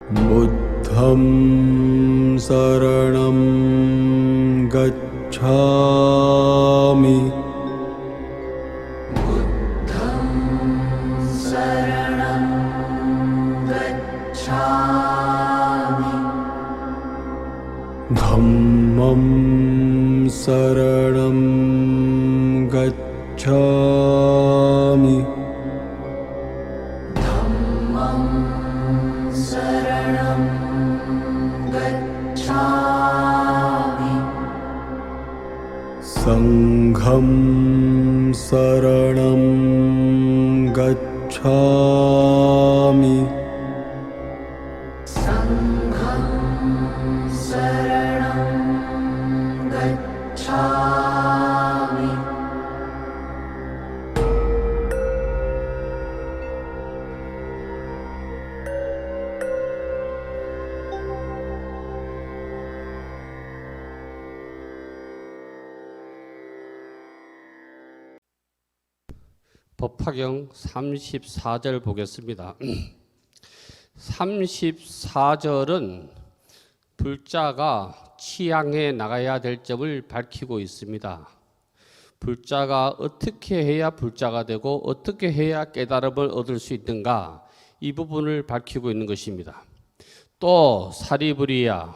부द्धं शरणं गच्छामि. धम्मं शरणं गच्छामि. संघं शरणं गच्छामि. 법화경 34절 보겠습니다. 34절은 불자가 치양해 나가야 될 점을 밝히고 있습니다. 불자가 어떻게 해야 불자가 되고 어떻게 해야 깨달음을 얻을 수 있는가, 이 부분을 밝히고 있는 것입니다. 또 사리부리야,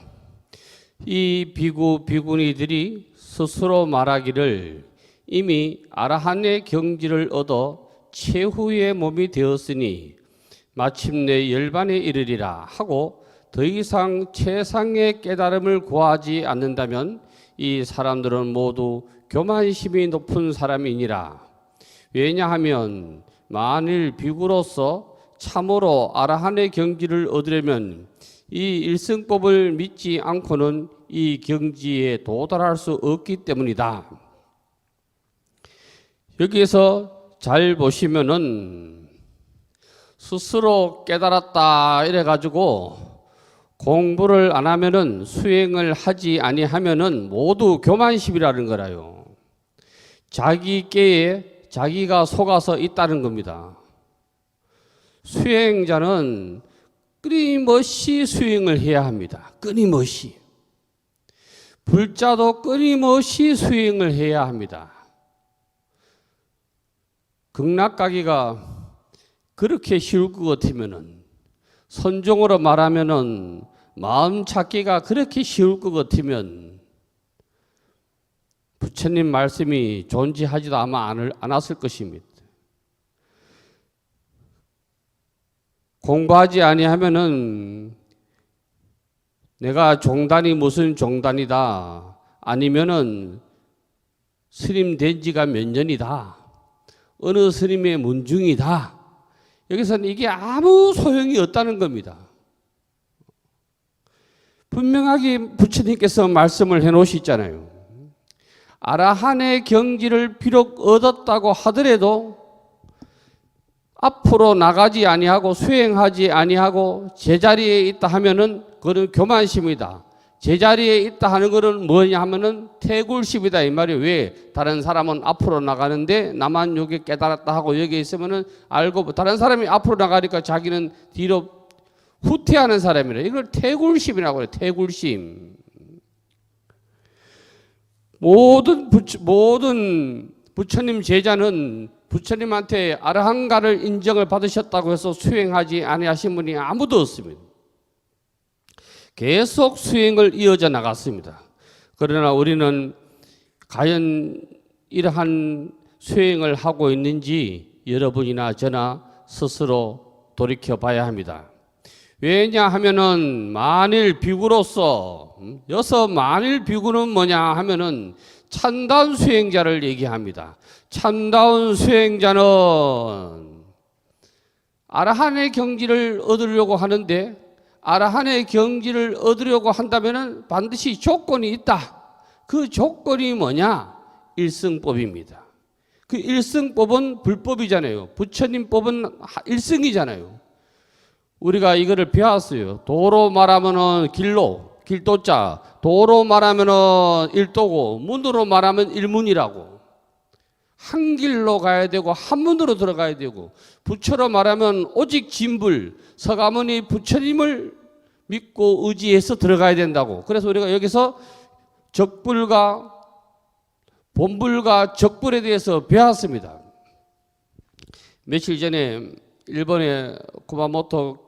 이 비구니들이 스스로 말하기를 이미 아라한의 경지를 얻어 최후의 몸이 되었으니 마침내 열반에 이르리라 하고 더 이상 최상의 깨달음을 구하지 않는다면 이 사람들은 모두 교만심이 높은 사람이니라. 왜냐하면 만일 비구로서 참으로 아라한의 경지를 얻으려면 이 일승법을 믿지 않고는 이 경지에 도달할 수 없기 때문이다. 여기에서 잘 보시면은 스스로 깨달았다 이래가지고 공부를 안 하면은, 수행을 하지 아니하면은 모두 교만심이라는 거라요. 자기 깨에 자기가 속아서 있다는 겁니다. 수행자는 끊임없이 수행을 해야 합니다. 끊임없이. 불자도 끊임없이 수행을 해야 합니다. 극락가기가 그렇게 쉬울 것 같으면은, 선종으로 말하면은 마음 찾기가 그렇게 쉬울 것 같으면 부처님 말씀이 존재하지도 아마 않았을 것입니다. 공부하지 아니하면은 내가 종단이 무슨 종단이다, 아니면은 스님 된 지가 몇 년이다, 어느 스님의 문중이다, 여기서는 이게 아무 소용이 없다는 겁니다. 분명하게 부처님께서 말씀을 해놓으시잖아요. 아라한의 경지를 비록 얻었다고 하더라도 앞으로 나가지 아니하고 수행하지 아니하고 제자리에 있다 하면은 그거는 교만심이다. 제자리에 있다 하는 것은 뭐냐 하면은 태굴심이다 이 말이에요. 왜? 다른 사람은 앞으로 나가는데 나만 여기 깨달았다 하고 여기 있으면은 알고, 다른 사람이 앞으로 나가니까 자기는 뒤로 후퇴하는 사람이래. 이걸 태굴심이라고 해요. 태굴심. 모든 부처님 제자는 부처님한테 아라한가를 인정을 받으셨다고 해서 수행하지 아니하신 분이 아무도 없습니다. 계속 수행을 이어져 나갔습니다. 그러나 우리는 과연 이러한 수행을 하고 있는지 여러분이나 저나 스스로 돌이켜 봐야 합니다. 왜냐하면은 만일 비구로서, 여기서 만일 비구는 뭐냐 하면은 참다운 수행자를 얘기합니다. 참다운 수행자는 아라한의 경지를 얻으려고 하는데, 아라한의 경지를 얻으려고 한다면 반드시 조건이 있다. 그 조건이 뭐냐? 일승법입니다. 그 일승법은 불법이잖아요. 부처님 법은 일승이잖아요. 우리가 이거를 배웠어요. 도로 말하면은 길도자, 도로 말하면은 일도고, 문으로 말하면 일문이라고. 한 길로 가야 되고 한 문으로 들어가야 되고, 부처로 말하면 오직 진불, 서가모니 부처님을 믿고 의지해서 들어가야 된다고. 그래서 우리가 여기서 적불과 본불과 적불에 대해서 배웠습니다. 며칠 전에 일본의 구마모토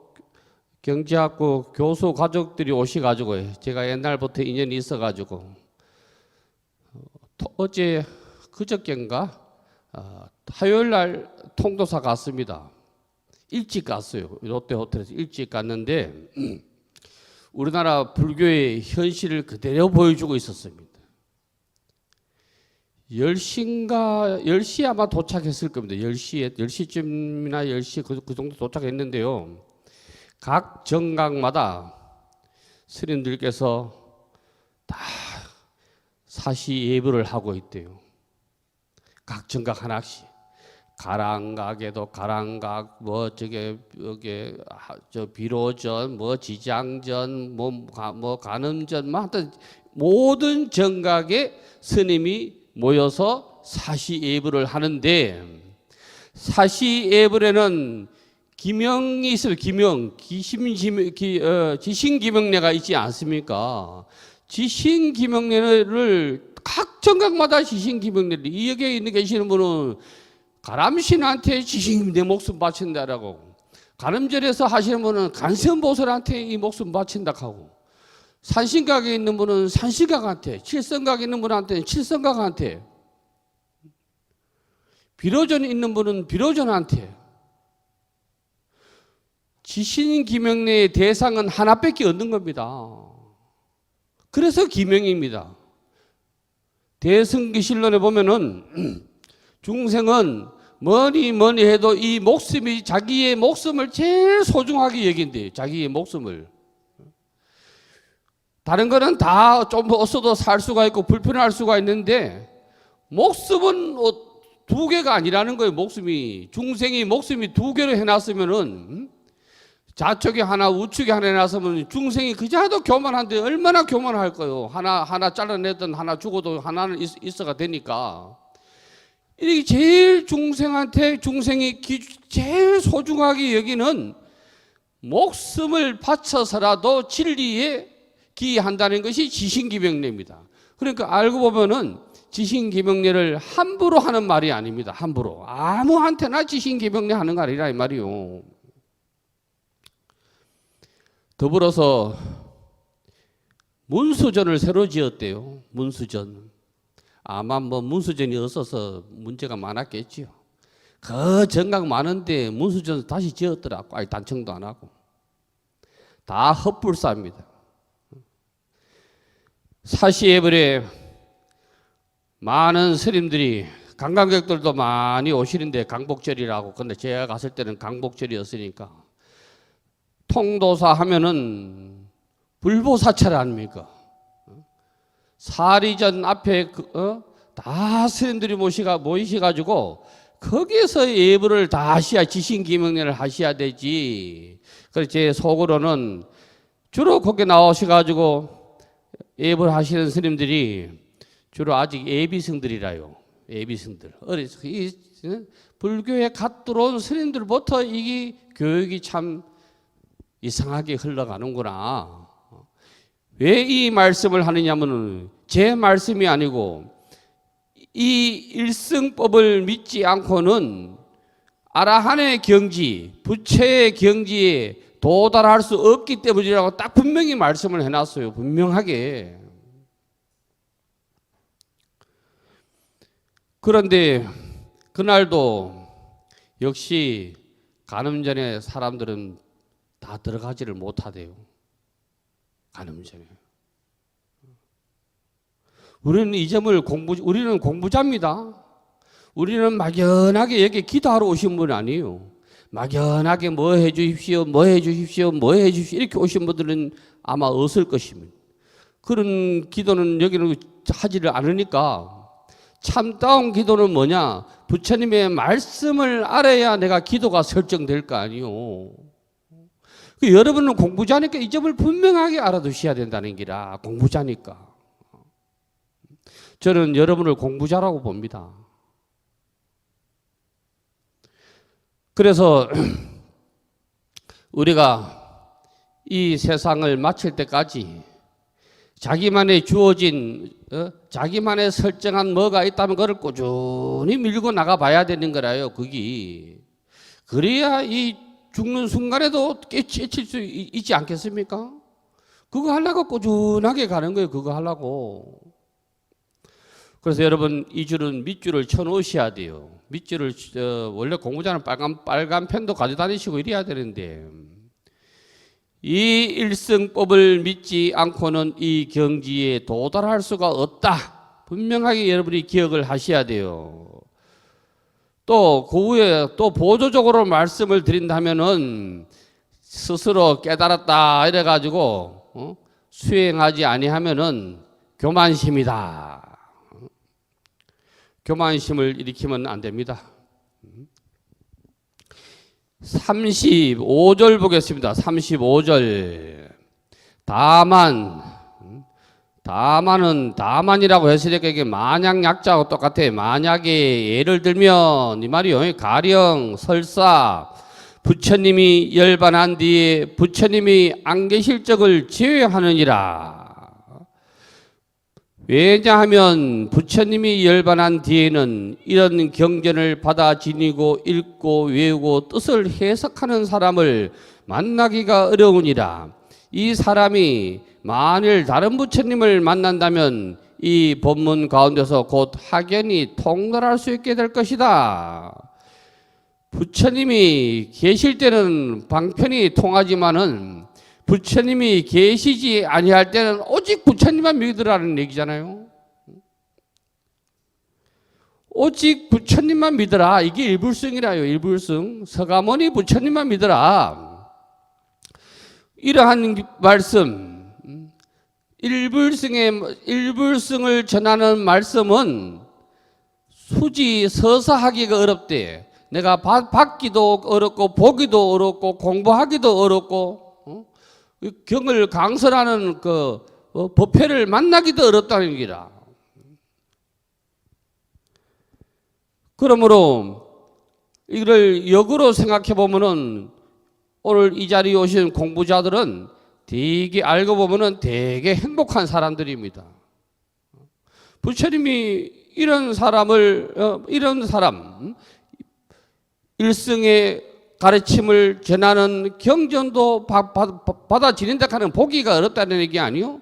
경제학부 교수 가족들이 오셔가지고 제가 옛날부터 인연이 있어가지고 어제 그저께인가 화요일 날 통도사 갔습니다. 일찍 갔어요. 롯데 호텔에서 일찍 갔는데 우리나라 불교의 현실을 그대로 보여주고 있었습니다. 10시인가 10시에 아마 도착했을 겁니다. 10시쯤이나 10시 그 정도 도착했는데요. 각 정각마다 스님들께서 다 사시 예불을 하고 있대요. 각 정각 하나씩. 가랑각에도 가랑각, 뭐 저게 여기 저 비로전, 뭐 지장전, 뭐 간음전, 뭐 하여튼 모든 정각에 스님이 모여서 사시 예불을 하는데 사시 예불에는 기명이 있어요. 기명, 지신기명례가 있지 않습니까? 지신기명례를 각 정각마다 지신기명례를 이 여기에 있는 계시는 분은 가람신한테 지신 내 목숨 바친다라고, 간음절에서 하시는 분은 간선보살한테 이 목숨 바친다 하고, 산신각에 있는 분은 산신각한테, 칠성각에 있는 분한테는 칠성각한테, 비로전에 있는 분은 비로전한테. 지신기명례의 대상은 하나밖에 없는 겁니다. 그래서 기명입니다. 대승기실론에 보면은 중생은 뭐니 해도 이 목숨이 자기의 목숨을 제일 소중하게 여긴대요. 자기의 목숨을. 다른 거는 다 좀 없어도 살 수가 있고 불편할 수가 있는데 목숨은 두 개가 아니라는 거예요. 목숨이. 중생이 목숨이 두 개로 해놨으면은 좌측에 하나 우측에 하나 해놨으면 중생이 그자도 교만한데 얼마나 교만할까요? 하나 잘라내든 하나 죽어도 하나는 있어가 되니까. 이렇게 제일 중생이 제일 소중하게 여기는 목숨을 바쳐서라도 진리에 기한다는 것이 지신기명례입니다. 그러니까 알고 보면은 지신기명례를 함부로 하는 말이 아닙니다. 함부로 아무한테나 지신기명례 하는 거 아니라 이 말이요. 더불어서 문수전을 새로 지었대요. 문수전. 아마 뭐 문수전이 없어서 문제가 많았겠지요. 그 정각 많은데 문수전 다시 지었더라고. 아니 단청도 안 하고. 다 헛불사입니다. 사시예불에 많은 스님들이 관광객들도 많이 오시는데 강복절이라고. 근데 제가 갔을 때는 강복절이었으니까 통도사 하면은 불보사찰 아닙니까? 사리전 앞에 다 스님들이 모이셔가지고 거기서 예불을 다 하셔야 지신기명례를 하셔야 되지. 그래서 제 속으로는 주로 거기 나오셔가지고 예불 하시는 스님들이 주로 아직 예비승들이라요. 예비승들. 어려서 이 불교에 갓 들어온 스님들부터 이 교육이 참 이상하게 흘러가는구나. 왜 이 말씀을 하느냐면은 제 말씀이 아니고 이 일승법을 믿지 않고는 아라한의 경지, 부처의 경지에 도달할 수 없기 때문이라고 딱 분명히 말씀을 해놨어요. 분명하게. 그런데 그날도 역시 간음전에 사람들은 다 들어가지를 못하대요. 간음전에. 우리는 공부자입니다. 우리는 막연하게 여기 기도하러 오신 분 아니에요. 막연하게 뭐 해주십시오, 뭐 해주십시오, 뭐 해주십시오 이렇게 오신 분들은 아마 없을 것입니다. 그런 기도는 여기는 하지를 않으니까 참다운 기도는 뭐냐? 부처님의 말씀을 알아야 내가 기도가 설정될 거 아니요. 여러분은 공부자니까 이 점을 분명하게 알아두셔야 된다는 기라. 공부자니까. 저는 여러분을 공부자라고 봅니다. 그래서 우리가 이 세상을 마칠 때까지 자기만의 주어진 자기만의 설정한 뭐가 있다면 그걸 꾸준히 밀고 나가 봐야 되는 거라요. 그게 그래야 이 죽는 순간에도 깨칠 수 있지 않겠습니까? 그거 하려고 꾸준하게 가는 거예요. 그거 하려고. 그래서 여러분 이 줄은 밑줄을 쳐 놓으셔야 돼요. 밑줄을 원래 공부자는 빨간 펜도 가져다니시고 이래야 되는데 이 일승법을 믿지 않고는 이 경지에 도달할 수가 없다. 분명하게 여러분이 기억을 하셔야 돼요. 또 그 후에 또 보조적으로 말씀을 드린다면은 스스로 깨달았다 이래가지고 수행하지 아니하면은 교만심이다. 교만심을 일으키면 안 됩니다. 35절 보겠습니다. 35절. 다만은 다만이라고 했으니까 이게 만약 약자하고 똑같아요. 만약에 예를 들면 이 말이요. 가령 설사 부처님이 열반한 뒤에 부처님이 안 계실 적을 제외하느니라. 왜냐하면 부처님이 열반한 뒤에는 이런 경전을 받아 지니고 읽고 외우고 뜻을 해석하는 사람을 만나기가 어려우니라. 이 사람이 만일 다른 부처님을 만난다면 이 법문 가운데서 곧 확연히 통달할 수 있게 될 것이다. 부처님이 계실 때는 방편이 통하지만은 부처님이 계시지 아니할 때는 오직 부처님만 믿으라는 얘기잖아요. 오직 부처님만 믿으라. 이게 일불승이라요. 일불승. 서가모니 부처님만 믿으라. 이러한 말씀, 일불승을 전하는 말씀은 수지 서사하기가 어렵대. 내가 받기도 어렵고 보기도 어렵고 공부하기도 어렵고 경을 강설하는 그 법회를 만나기도 어렵다는 얘기라. 그러므로 이걸 역으로 생각해 보면은 오늘 이 자리에 오신 공부자들은 되게 알고 보면은 되게 행복한 사람들입니다. 부처님이 이런 사람 일승의 가르침을 전하는 경전도 받아들인다 하는 보기가 어렵다는 얘기 아니요?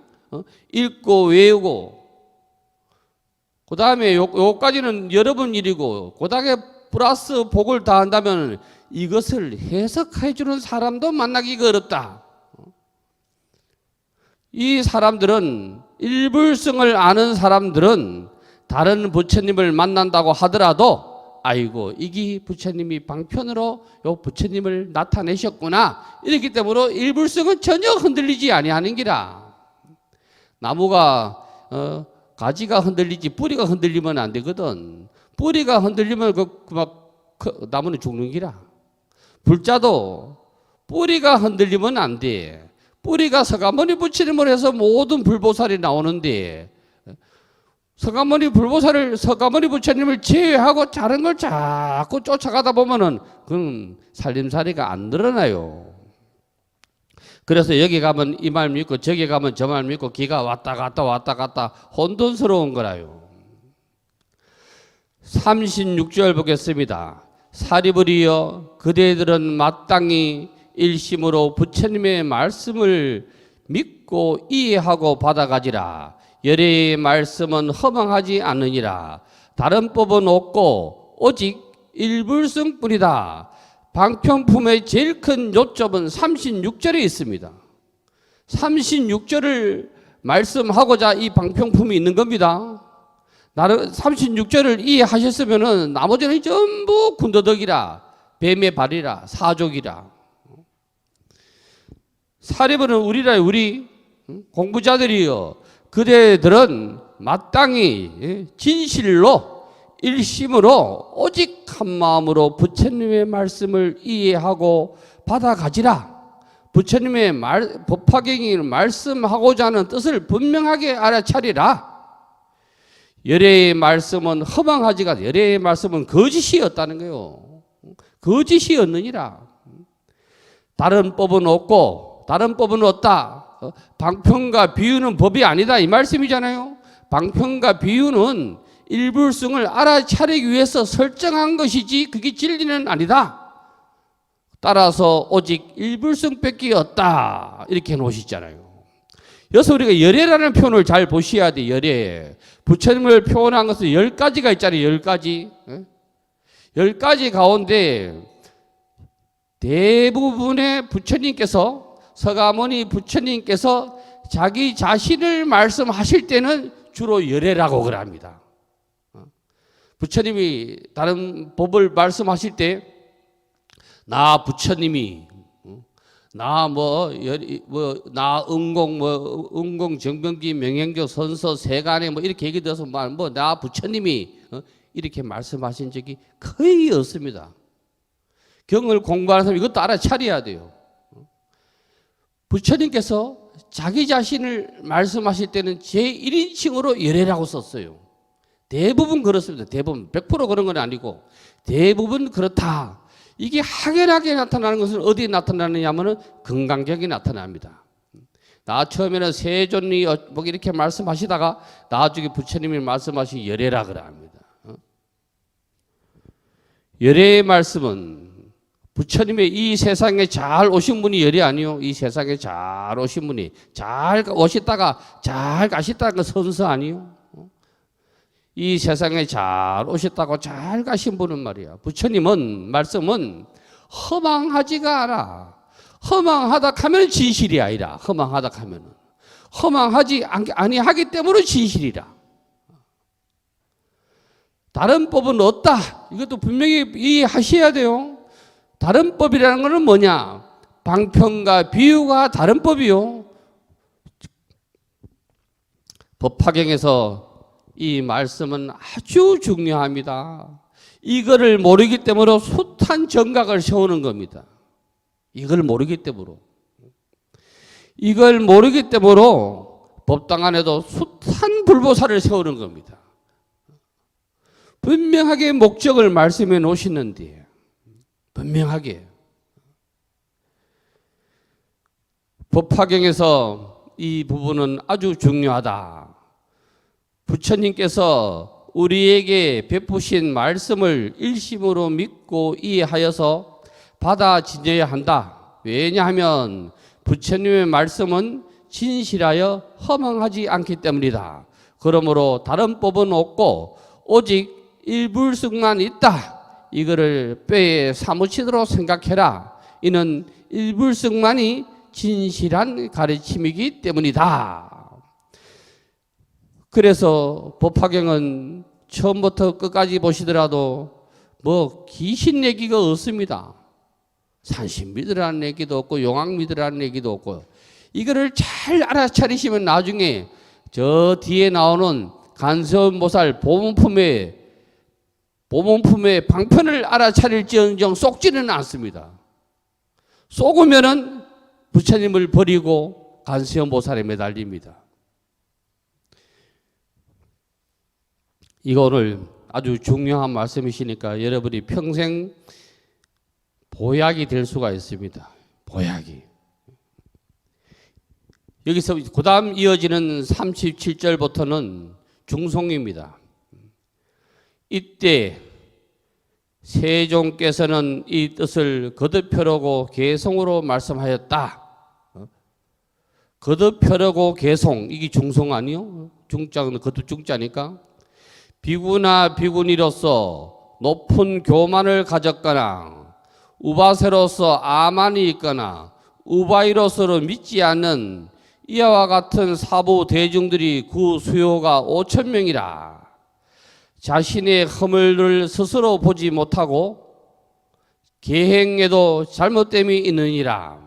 읽고 외우고 그 다음에 요까지는 여러분 일이고 그 다음에 플러스 복을 다한다면 이것을 해석해 주는 사람도 만나기가 어렵다. 이 사람들은 일불성을 아는 사람들은 다른 부처님을 만난다고 하더라도 아이고 이게 부처님이 방편으로 요 부처님을 나타내셨구나 이렇기 때문에 일불성은 전혀 흔들리지 아니하는 기라. 나무가 가지가 흔들리지 뿌리가 흔들리면 안 되거든. 뿌리가 흔들리면 나무는 죽는 기라. 불자도 뿌리가 흔들리면 안 돼. 뿌리가 서가모니 부처님을 해서 모든 불보살이 나오는데 서가모니 부처님을 제외하고 다른 걸 자꾸 쫓아가다 보면은 그건 살림살이가 안 늘어나요. 그래서 여기 가면 이 말 믿고 저기 가면 저 말 믿고 기가 왔다 갔다 혼돈스러운 거라요. 36절 보겠습니다. 사리불이여 그대들은 마땅히 일심으로 부처님의 말씀을 믿고 이해하고 받아가지라. 열애의 말씀은 허망하지 않으니라. 다른 법은 없고 오직 일불성뿐이다. 방편품의 제일 큰 요점은 36절에 있습니다. 36절을 말씀하고자 이 방편품이 있는 겁니다. 나는 36절을 이해하셨으면 나머지는 전부 군더더기라, 뱀의 발이라, 사족이라. 사리불은 우리 공부자들이여 그대들은 마땅히 진실로 일심으로 오직 한 마음으로 부처님의 말씀을 이해하고 받아가지라. 부처님의 법화경이 말씀하고자 하는 뜻을 분명하게 알아차리라. 열애의 말씀은 허망하지가 열애의 말씀은 거짓이었다는 거예요. 거짓이었느니라. 다른 법은 없고 다른 법은 없다. 방편과 비유는 법이 아니다 이 말씀이잖아요. 방편과 비유는 일불성을 알아차리기 위해서 설정한 것이지 그게 진리는 아니다. 따라서 오직 일불성밖에 없다 이렇게 놓으시잖아요. 여기서 우리가 열애라는 표현을 잘 보셔야 돼. 열애. 부처님을 표현한 것은 10가지가 있잖아요. 10가지. 10가지 가운데 대부분의 부처님께서, 서가모니 부처님께서 자기 자신을 말씀하실 때는 주로 열애라고 그럽니다. 부처님이 다른 법을 말씀하실 때 나 부처님이 나 응공 정병기 명행교 선서 세간에 이렇게 얘기돼서 나 부처님이 이렇게 말씀하신 적이 거의 없습니다. 경을 공부하는 사람 이것도 알아차려야 돼요. 부처님께서 자기 자신을 말씀하실 때는 제1인칭으로 열애라고 썼어요. 대부분 그렇습니다. 대부분 100% 그런 건 아니고 대부분 그렇다. 이게 확연하게 나타나는 것은 어디에 나타나느냐 하면 건강경에 나타납니다. 나 처음에는 세존이 이렇게 말씀하시다가 나중에 부처님이 말씀하신 열애라 그럽니다. 열애의 말씀은 부처님의 이 세상에 잘 오신 분이 열애 아니요. 이 세상에 잘 오신 분이 잘 오셨다가 잘 가셨다는 건 선서 아니요. 이 세상에 잘 오셨다고 잘 가신 분은 말이야. 부처님은 말씀은 허망하지가 않아. 허망하다 하면 진실이 아니라 허망하다 하면 허망하지 아니하기 때문에 진실이라. 다른 법은 없다. 이것도 분명히 이해하셔야 돼요. 다른 법이라는 것은 뭐냐? 방편과 비유가 다른 법이요. 법화경에서 이 말씀은 아주 중요합니다. 이거를 모르기 때문에 숱한 정각을 세우는 겁니다. 이걸 모르기 때문에. 이걸 모르기 때문에 법당 안에도 숱한 불보살을 세우는 겁니다. 분명하게 목적을 말씀해 놓으시는데 분명하게 법화경에서 이 부분은 아주 중요하다. 부처님께서 우리에게 베푸신 말씀을 일심으로 믿고 이해하여서 받아 지녀야 한다. 왜냐하면 부처님의 말씀은 진실하여 허망하지 않기 때문이다. 그러므로 다른 법은 없고 오직 일불성만 있다. 이거를 뼈에 사무치도록 생각해라. 이는 일불성만이 진실한 가르침이기 때문이다. 그래서 법화경은 처음부터 끝까지 보시더라도 귀신 얘기가 없습니다. 산신 믿으라는 얘기도 없고 용왕 믿으라는 얘기도 없고 이거를 잘 알아차리시면 나중에 저 뒤에 나오는 간세음보살 보문품의 방편을 알아차릴지언정 쏙지는 않습니다. 쏙으면은 부처님을 버리고 간세음보살에 매달립니다. 이거 오늘 아주 중요한 말씀이시니까 여러분이 평생 보약이 될 수가 있습니다. 보약이. 여기서 그 다음 이어지는 37절부터는 중송입니다. 이때 세종께서는 이 뜻을 거듭하려고 개송으로 말씀하였다. 거듭하려고 개송, 이게 중송 아니요? 중자는 거듭 중자니까. 비구나 비구니로서 높은 교만을 가졌거나 우바세로서 아만이 있거나 우바이로서로 믿지 않는 이와 같은 사부 대중들이 그 수요가 5,000명이라. 자신의 허물을 스스로 보지 못하고 계행에도 잘못됨이 있느니라.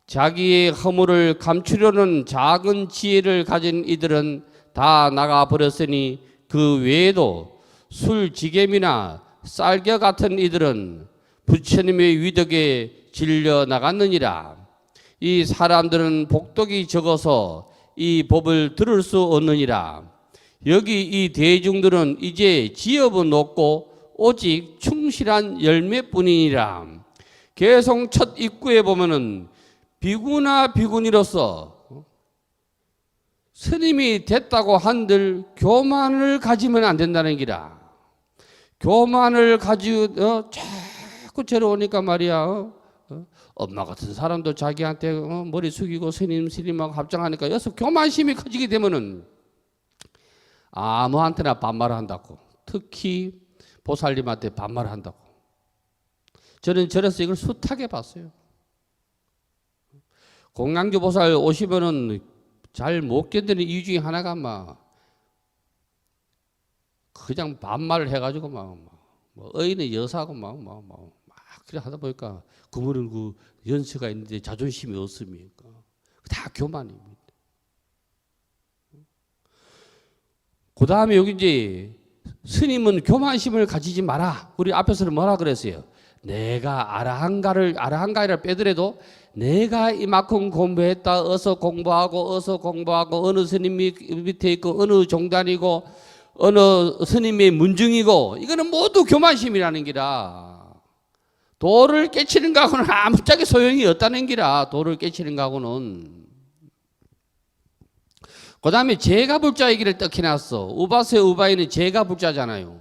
자기의 허물을 감추려는 작은 지혜를 가진 이들은 다 나가버렸으니 그 외에도 술지겜이나 쌀겨 같은 이들은 부처님의 위덕에 질려 나갔느니라. 이 사람들은 복덕이 적어서 이 법을 들을 수 없느니라. 여기 이 대중들은 이제 지업은 없고 오직 충실한 열매뿐이니라. 개송 첫 입구에 보면은 비구나 비구니로서 스님이 됐다고 한들 교만을 가지면 안 된다는 기라. 교만을 가지고 자꾸 저러 오니까 말이야. 엄마 같은 사람도 자기한테 머리 숙이고 스님하고 합장하니까 여기서 교만심이 커지게 되면은 아무한테나 반말한다고. 특히 보살님한테 반말한다고. 저는 저래서 이걸 숱하게 봤어요. 공양주 보살 오시면은 잘 못 견디는 이유 중에 하나가 막 그냥 반말을 해가지고 막 어인의 여사하고 막 그래 하다 보니까 그분은 그 연세가 있는데 자존심이 없습니까? 다 교만입니다. 그 다음에 여기 이제 스님은 교만심을 가지지 마라. 우리 앞에서는 뭐라 그랬어요? 내가 아라한가를 빼더라도 내가 이만큼 공부했다. 어서 공부하고 어느 스님이 밑에 있고 어느 종단이고 어느 스님의 문중이고 이거는 모두 교만심이라는 기라. 도를 깨치는 거하고는 아무짝에 소용이 없다는 기라. 도를 깨치는 거하고는. 그 다음에 제가불자 얘기를 떡 해놨어. 우바세 우바이는 제가불자잖아요.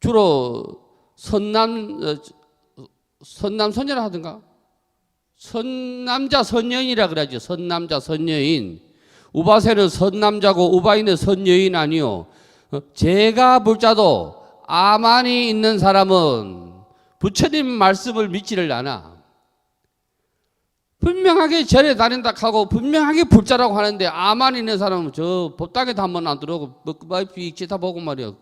주로 선남선녀라 하던가? 선남자 선여인이라 그러죠. 선남자 선여인. 우바세는 선남자고 우바이는 선여인 아니요. 제가불자도 아만이 있는 사람은 부처님 말씀을 믿지를 않아. 분명하게 절에 다닌다 하고 분명하게 불자라고 하는데 아만 있는 사람은 저 법당에도 한번 안 들어오고 삑 쳐다보고 말이야.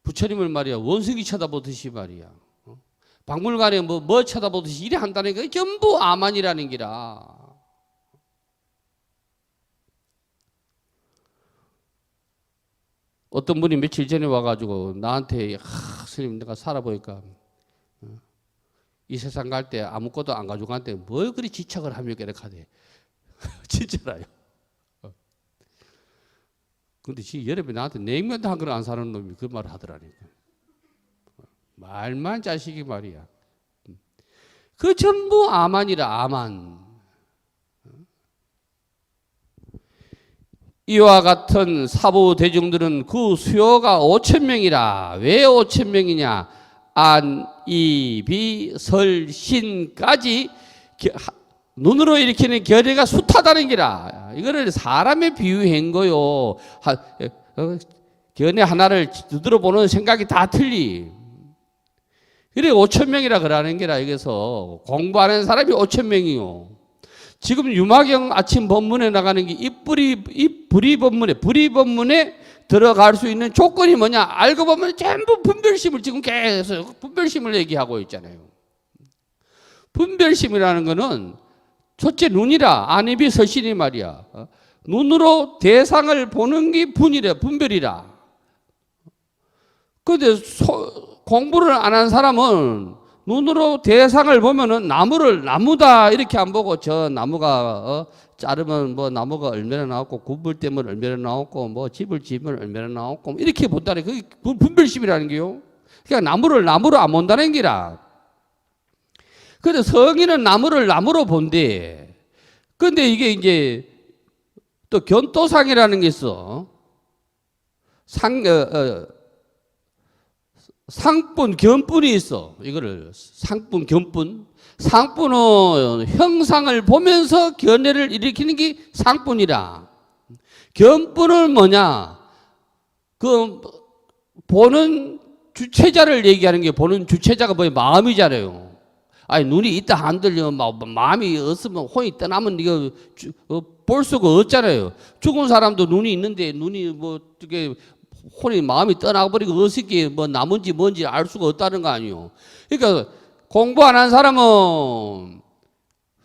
부처님을 말이야 원숭이 쳐다보듯이 말이야. 박물관에 뭐 쳐다보듯이 이래 한다는 게 전부 아만이라는 기라. 어떤 분이 며칠 전에 와가지고 나한테 스님 내가 살아보니까 이 세상 갈 때 아무것도 안 가지고 간데 뭘 그리 지척을 하며 이렇게 하대. 진짜라요. 근데 지금 여름에 나한테 냉면도 한 그릇 안 사는 놈이 그 말을 하더라니까. 말만 자식이 말이야. 그 전부 아만이라 아만. 이와 같은 사부 대중들은 그 수요가 5,000명이라. 왜 5,000명이냐? 안, 이, 비, 설, 신까지 눈으로 일으키는 결례가 숱하다는 기라. 이거를 사람에 비유한 거요. 견해 하나를 들어보는 생각이 다 틀리. 그래 5,000명이라 그러는 게라. 여기서 공부하는 사람이 5,000명이요. 지금 유마경 아침 법문에 나가는 게 이 불의 법문에 들어갈 수 있는 조건이 뭐냐? 알고 보면 전부 분별심을 지금 계속 분별심을 얘기하고 있잖아요. 분별심이라는 거는 첫째 눈이라. 안입이 설신이 말이야. 눈으로 대상을 보는 게 분별이라. 그런데 공부를 안 한 사람은 눈으로 대상을 보면은 나무다 이렇게 안 보고 저 나무가 자르면 뭐 나무가 얼마나 나왔고 굽을 때면 얼마나 나왔고 뭐 집을 지으면 얼마나 나왔고 이렇게 본다는 그게 분별심이라는 게요. 그러니까 나무를 나무로 안 본다는 게라. 그런데 성인은 나무를 나무로 본대. 그런데 이게 이제 또 견도상이라는 게 있어. 상분, 견분이 있어. 이거를 상분, 견분. 상분은 형상을 보면서 견해를 일으키는 게 상분이라. 견분은 뭐냐? 그 보는 주체자를 얘기하는 게 보는 주체자가 뭐야? 마음이잖아요. 아니 눈이 있다 안 들려 마음이 없으면 혼이 떠나면 이거 볼 수가 없잖아요. 죽은 사람도 눈이 있는데 눈이 뭐 어떻게 혼이 마음이 떠나버리고 어떻게 뭐 남은지 뭔지 알 수가 없다는 거 아니에요. 그러니까 공부 안 한 사람은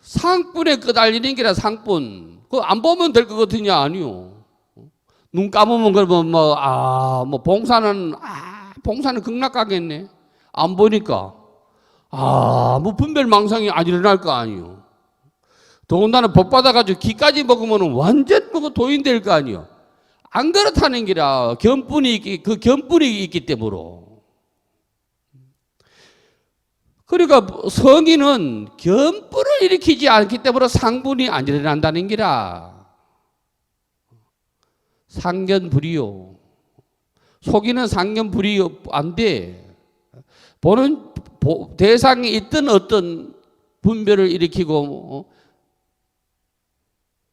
상분에 끄달리는 게라 상분. 그거 안 보면 될 것 같으냐? 아니요. 눈 감으면 그러면 뭐 봉사는 극락가겠네. 안 보니까 뭐 분별망상이 안 일어날 거 아니요. 더군다나 복 받아가지고 기까지 먹으면 완전 뭐 도인 될 거 아니요. 안 그렇다는 기라. 견분이 있기 때문에. 그러니까 성인은 견뿔을 일으키지 않기 때문에 상분이 안 일어난다는 기라. 상견불이요. 속이는 상견불이 안 돼. 보는 대상에 있던 어떤 분별을 일으키고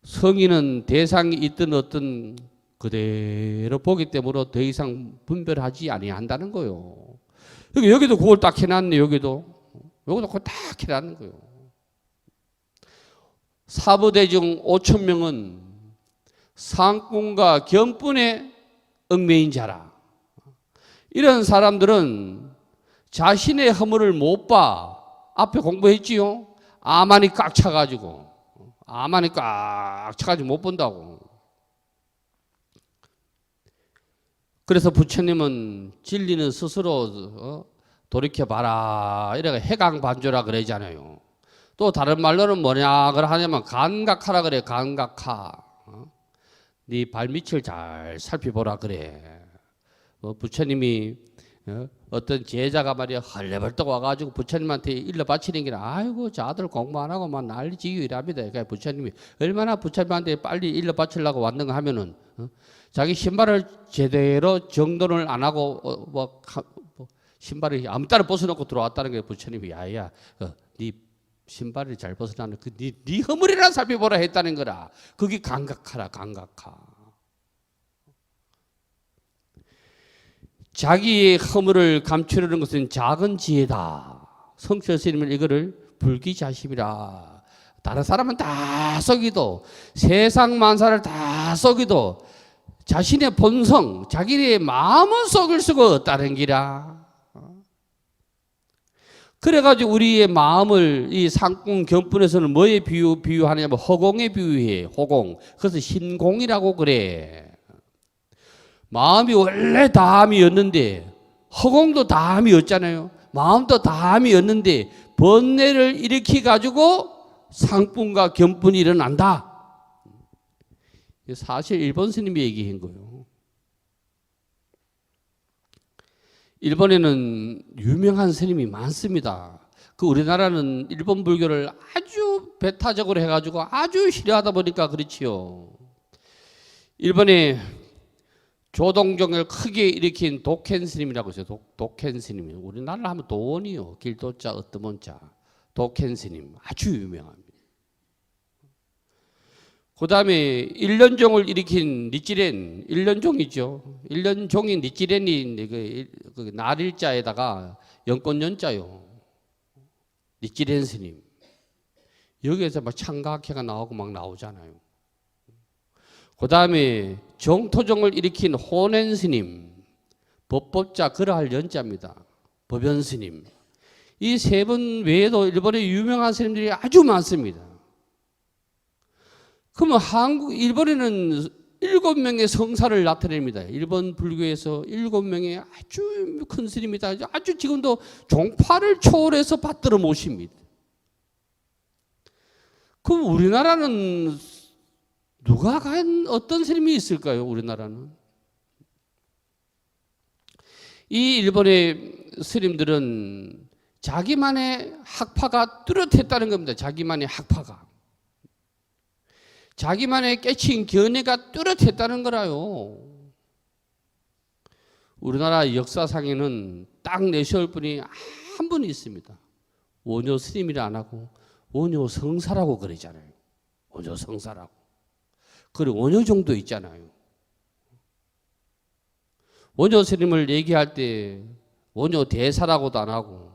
성인은 대상이 있던 어떤 그대로 보기 때문에 더 이상 분별하지 아니한다는 거요. 여기도 그걸 딱 해놨네. 여기도 그걸 딱 해놨는 거요. 사부대중 5,000명은 상꾼과 견뿐의 얽매인 자라. 이런 사람들은 자신의 허물을 못 봐. 앞에 공부했지요. 아만이 꽉 차가지고 못 본다고. 그래서 부처님은 진리는 스스로 돌이켜봐라 이래가 해강반조라 그러잖아요. 또 다른 말로는 뭐냐 하냐면 감각하라 그래. 감각하. 네 발밑을 잘 살펴보라 그래. 부처님이 어떤 제자가 말이야 헐레벌떡 와가지고 부처님한테 일러 바치는 게 아이고 저 아들 공부 안 하고 막 난리지유 이랍니다. 그러니까 부처님이 얼마나 부처님한테 빨리 일러 바치려고 왔는가 하면은 자기 신발을 제대로 정돈을 안 하고 신발을 아무 따라 벗어놓고 들어왔다는 게 부처님이 야야 네 신발을 잘 벗어나는 네 허물이나 살펴보라 했다는 거라. 그게 감각하라. 감각하. 자기의 허물을 감추려는 것은 작은 지혜다. 성철 스님은 이거를 불기자심이라. 다른 사람은 다 속이도 세상 만사를 다 속이도 자신의 본성, 자기의 마음은 속일 수가 없다는 기라. 그래가지고 우리의 마음을 이 상꾼 견뿐에서는 뭐에 비유하냐면 허공에 비유해. 허공. 그래서 신공이라고 그래. 마음이 원래 다함이었는데 허공도 다함이었잖아요. 마음도 다함이었는데 번뇌를 일으키 가지고 상뿐과 견뿐이 일어난다. 사실 일본 스님이 얘기한 거예요. 일본에는 유명한 스님이 많습니다. 그 우리나라는 일본 불교를 아주 배타적으로 해가지고 아주 싫어하다 보니까 그렇지요. 일본에 조동종을 크게 일으킨 도켄 스님이라고 있어요. 도켄 스님이 우리나라로 하면 도원이요. 길도자 어떠몬자 도켄 스님 아주 유명합니다. 그 다음에 일련종을 일으킨 니찌렌 일련종이죠. 일련종인 니찌렌이 그 날일자에다가 연꽃연자요. 니찌렌 스님 여기에서 막 창각해가 나오고 막 나오잖아요. 그 다음에 정토종을 일으킨 호넨 스님, 법법자 그러할 연자입니다. 법연 스님. 이 세 분 외에도 일본에 유명한 스님들이 아주 많습니다. 그러면 일본에는 7명의 성사를 나타냅니다. 일본 불교에서 7명의 아주 큰 스님이다. 아주 지금도 종파를 초월해서 받들어 모십니다. 그럼 우리나라는 누가 어떤 스님이 있을까요? 우리나라는. 이 일본의 스님들은 자기만의 학파가 뚜렷했다는 겁니다. 자기만의 학파가. 자기만의 깨친 견해가 뚜렷했다는 거라요. 우리나라 역사상에는 딱 내세울 분이 한 분이 있습니다. 원효 스님이라 안 하고 원효 성사라고 그러잖아요. 원효 성사라고. 그리고 원효 정도 있잖아요. 원효 스님을 얘기할 때 원효 대사라고도 안 하고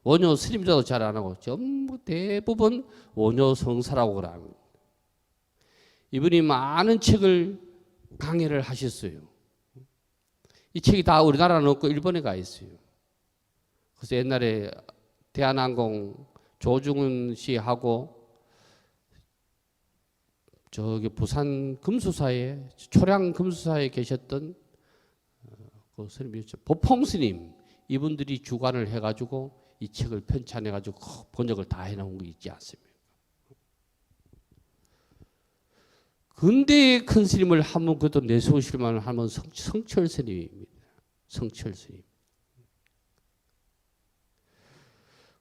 원효 스님도 잘 안 하고 전부 대부분 원효 성사라고 그러고 이분이 많은 책을 강해를 하셨어요. 이 책이 다 우리나라는 없고 일본에 가 있어요. 그래서 옛날에 대한항공 조중훈 씨하고 저기 부산 금수사에 초량 금수사에 계셨던 그 스님이었죠. 보펑 스님 이분들이 주관을 해가지고 이 책을 편찬해가지고 번역을 다 해놓은 게 있지 않습니까? 근대의 큰 스님을 한번 그것도 내세우실 만한 하면 성철 스님입니다. 성철 스님.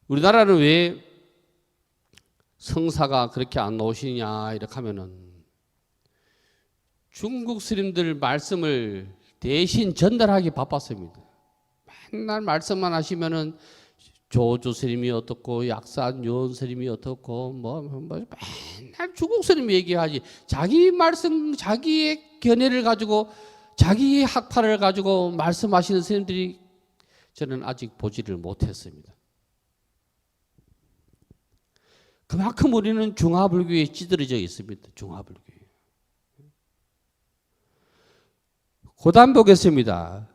우리나라는 왜 성사가 그렇게 안 나오시냐 이렇게 하면은 중국 스님들 말씀을 대신 전달하기 바빴습니다. 맨날 말씀만 하시면은 조주 스님이 어떻고 약산 요원 스님이 어떻고 뭐 맨날 중국 스님 얘기하지 자기 말씀 자기의 견해를 가지고 자기의 학파를 가지고 말씀하시는 스님들이 저는 아직 보지를 못했습니다. 그만큼 우리는 중화불교에 찌들어져 있습니다. 중화불교에. 고단 보겠습니다.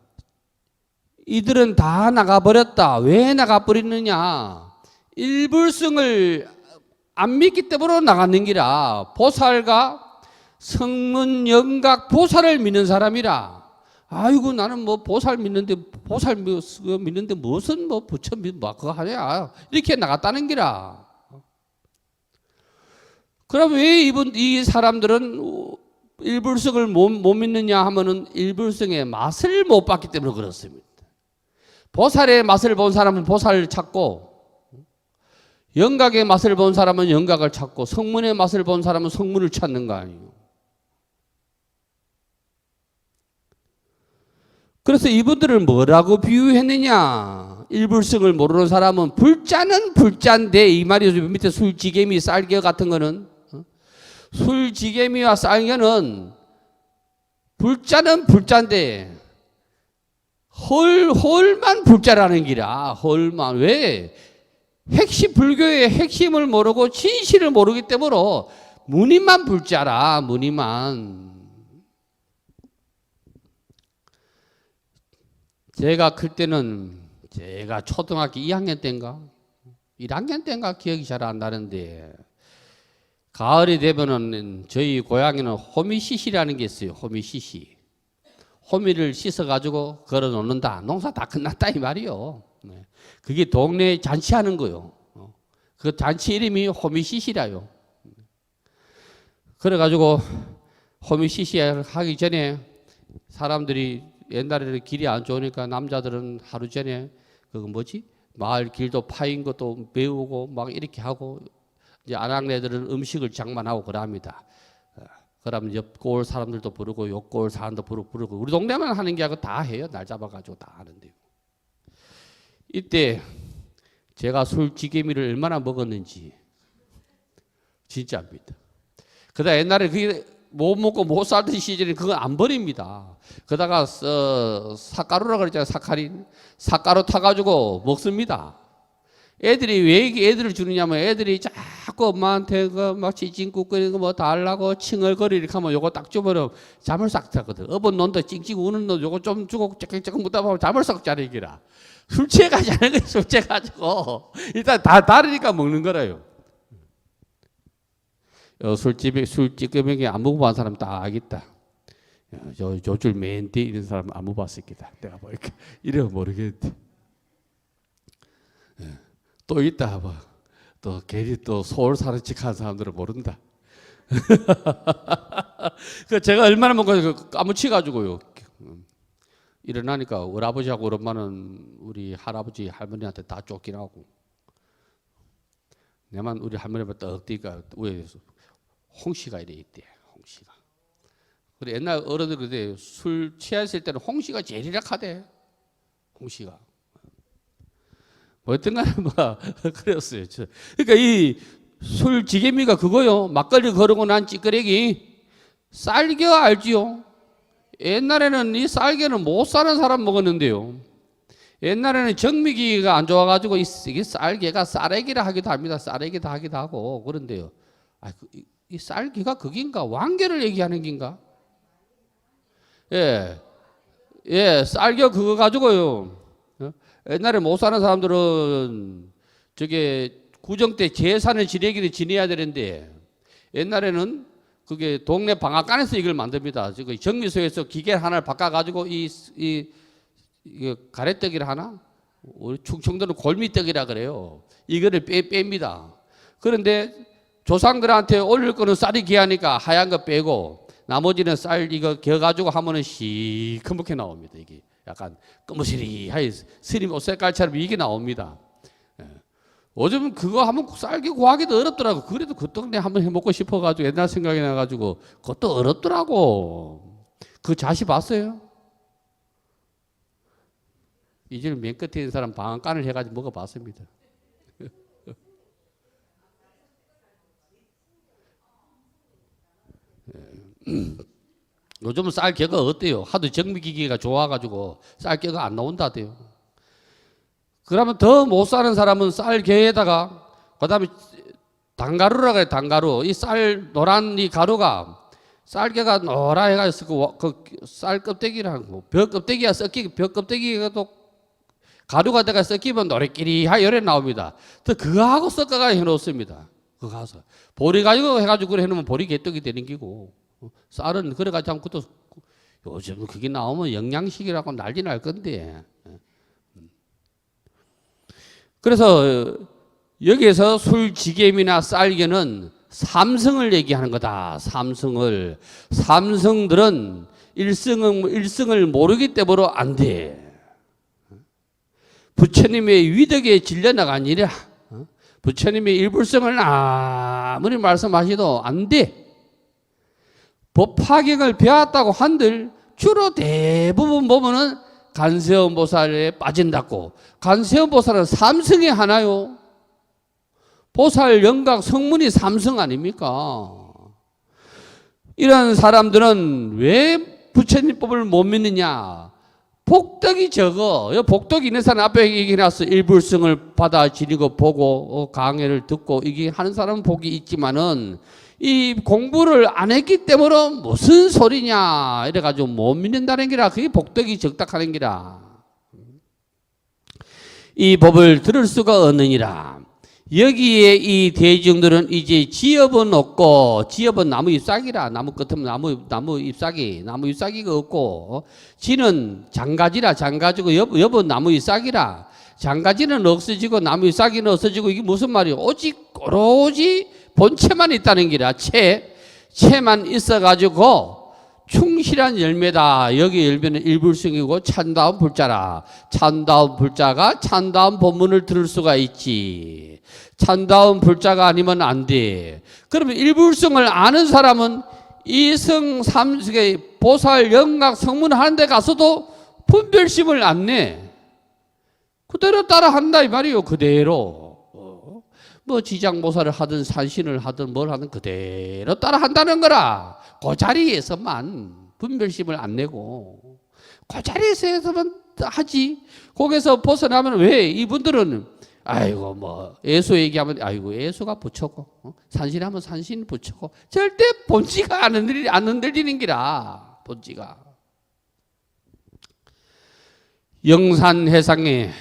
이들은 다 나가버렸다. 왜 나가버리느냐? 일불승을 안 믿기 때문에 나갔는 기라. 보살과 성문 영각 보살을 믿는 사람이라. 아이고 나는 뭐 보살 믿는데 무슨 뭐 부처 뭐 그거 하냐 이렇게 나갔다는 기라. 그럼 왜 이 사람들은 일불성을 못 믿느냐 하면은 일불성의 맛을 못 봤기 때문에 그렇습니다. 보살의 맛을 본 사람은 보살을 찾고 영각의 맛을 본 사람은 영각을 찾고 성문의 맛을 본 사람은 성문을 찾는 거 아니에요. 그래서 이분들을 뭐라고 비유했느냐? 일불성을 모르는 사람은 불자는 불자인데 이 말이죠. 밑에 술지개미 쌀겨 같은 거는 술지개미와 쌀겨는 불자는 불자인데 홀만 불자라는 기라. 홀만. 왜? 불교의 핵심을 모르고 진실을 모르기 때문에 무늬만 불자라. 무늬만. 제가 클 때는 제가 초등학교 2학년 때인가 1학년 때인가 기억이 잘 안 나는데 가을이 되면은 저희 고향에는 호미시시라는 게 있어요. 호미시시. 호미를 씻어가지고 걸어 놓는다. 농사 다 끝났다 이 말이요. 그게 동네에 잔치하는 거요. 그 잔치 이름이 호미시시라요. 그래가지고 호미시시 하기 전에 사람들이 옛날에는 길이 안 좋으니까 남자들은 하루 전에 그거 뭐지? 마을 길도 파인 것도 메우고 막 이렇게 하고 이제 아낙네들은 음식을 장만하고 그럽니다. 그러면 옆골 사람들도 부르고 옆골 사람도 부르고 우리 동네만 하는 게 아니고 다 해요. 날 잡아가지고 다 하는데요. 이때 제가 술지개미를 얼마나 먹었는지 진짜입니다. 그다 옛날에 그게 못 먹고 못 살던 시절에 그건 안 버립니다. 그다가 삿가루라 그랬잖아요. 사카린. 삿가루 타가지고 먹습니다. 애들이 왜 애들을 주느냐면 애들이 자꾸 엄마한테 막 찌찡꾹 끓이는 거 뭐 달라고 칭얼거리 이렇게 하면 요거 딱 주면 잠을 싹 자거든. 어번 놈도 찡찡 우는 놈 요거 좀 주고 쨍쨍 묻다 보면 잠을 싹 자는 기라. 술 취해가지고 하는 거예요. 술 취해가지고 일단 다 다르니까 먹는 거라요. 술집에 안 먹어본 사람 다 알겠다. 요줄 맨 뒤에 있는 사람 안 먹어봤을 거다. 내가 뭐 이렇게 이래 모르겠는데. 또 있다 뭐. 또 괜히 또 서울 사는 척하는 사람들은 모른다. 그 제가 얼마나 뭔가 까무치 가지고요. 일어나니까 우리 아버지하고 우리 엄마는 우리 할아버지 할머니한테 다 쫓기나고 내만 우리 할머니가 떡 뛰니까 위에서 홍시가 이래 있대. 홍시가. 그래 옛날 어른들 그때 술 취했을 때는 홍시가 제일 약하대. 홍시가. 뭐 어떤 간에 뭐 그랬어요. 그러니까 이 술 지개미가 그거요. 막걸리 거르고 난 찌끄레기 쌀겨 알지요? 옛날에는 이 쌀겨는 못 사는 사람 먹었는데요. 옛날에는 정미기가 안 좋아가지고 이 쌀개가 쌀애기라 하기도 합니다. 쌀애기다 하기도 하고 그런데요. 이 쌀기가 그긴가? 왕개를 얘기하는 긴가? 예, 쌀겨 그거 가지고요. 옛날에 못 사는 사람들은 저게 구정 때 제산을 지내야 되는데 옛날에는 그게 동네 방앗간에서 이걸 만듭니다. 지금 정미소에서 기계 하나를 바꿔가지고 이 가래떡이라 하나? 우리 충청도는 골미떡이라 그래요. 이거를 뺍니다. 그런데 조상들한테 올릴 거는 쌀이 귀하니까 하얀 거 빼고 나머지는 쌀 이거 겨가지고 하면은 시커멓게 나옵니다. 이게 약간 끄무시리하게 스님 옷 색깔처럼 이게 나옵니다. 요즘 그거 한번 쌀게 구하기도 어렵더라고. 그래도 그 동네 한번 해먹고 싶어가지고 옛날 생각이 나가지고 그것도 어렵더라고. 그 자시 봤어요? 이제 맨 끝에 있는 사람 방앗간을 해가지고 먹어봤습니다. 요즘은 쌀개가 어때요? 하도 정미기계가 좋아가지고 쌀개가 안 나온다대요. 그러면 더 못 사는 사람은 쌀개에다가 그다음에 단가루라고 해요. 단가루. 이 쌀 노란 이 가루가 쌀개가 노라 해가지고 그쌀 껍데기라는 거. 벼 껍데기가 섞이고 벼 껍데기가 또 가루가 돼가 섞이면 노래끼리하게 열에 나옵니다. 또 그거하고 섞어가 해놓습니다. 그거 가서 보리 가지고 해가지고 그래 해놓으면 보리 개떡이 되는 기고 쌀은 그래가지고 하면 그것도 요즘 그게 나오면 영양식이라고 난리 날 건데. 그래서 여기에서 술지겜이나 쌀개는 삼성을 얘기하는 거다. 삼성을. 삼성들은 일성을 모르기 때문에 안 돼. 부처님의 위덕에 질려나가니라. 부처님의 일불성을 아무리 말씀하셔도 안 돼. 법화경을 배웠다고 한들 주로 대부분 보면은 간세음 보살에 빠진다고. 간세음 보살은 삼성에 하나요. 보살 영각 성문이 삼성 아닙니까? 이런 사람들은 왜 부처님 법을 못 믿느냐? 복덕이 적어. 복덕이 있는 사람 앞에 얘기해놨어. 일불성을 받아 지니고 보고 강해를 듣고 이게 하는 사람은 복이 있지만은 이 공부를 안 했기 때문에 무슨 소리냐 이래가지고 못 믿는다는 기라. 그게 복덕이 적닥하는 기라. 이 법을 들을 수가 없느니라. 여기에 이 대중들은 이제 지엽은 없고, 지엽은 나무 잎사귀라. 나무 끝은 나무 잎사귀가 없고, 지는 장가지라. 장가지고 엽은 나무 잎사귀라. 장가지는 없어지고 나무 잎사귀는 없어지고. 이게 무슨 말이에요? 오로지 본체만 있다는 기라. 체만 있어가지고 충실한 열매다. 여기 열매는 일불성이고 찬다운 불자라. 찬다운 불자가 찬다운 법문을 들을 수가 있지. 찬다운 불자가 아니면 안 돼. 그러면 일불성을 아는 사람은 이성 삼성의 보살 영각 성문 하는 데 가서도 분별심을 안 내. 그대로 따라 한다 이 말이에요. 그대로. 뭐 지장보살을 하든 산신을 하든 뭘 하든 그대로 따라 한다는 거라. 그 자리에서만 분별심을 안 내고 그 자리에서만 하지. 거기서 벗어나면 왜 이분들은 아이고 뭐 예수 얘기하면 아이고 예수가 부처고 산신하면 산신 부처고 절대 본지가 안 흔들리는 기라. 본지가 영산해상은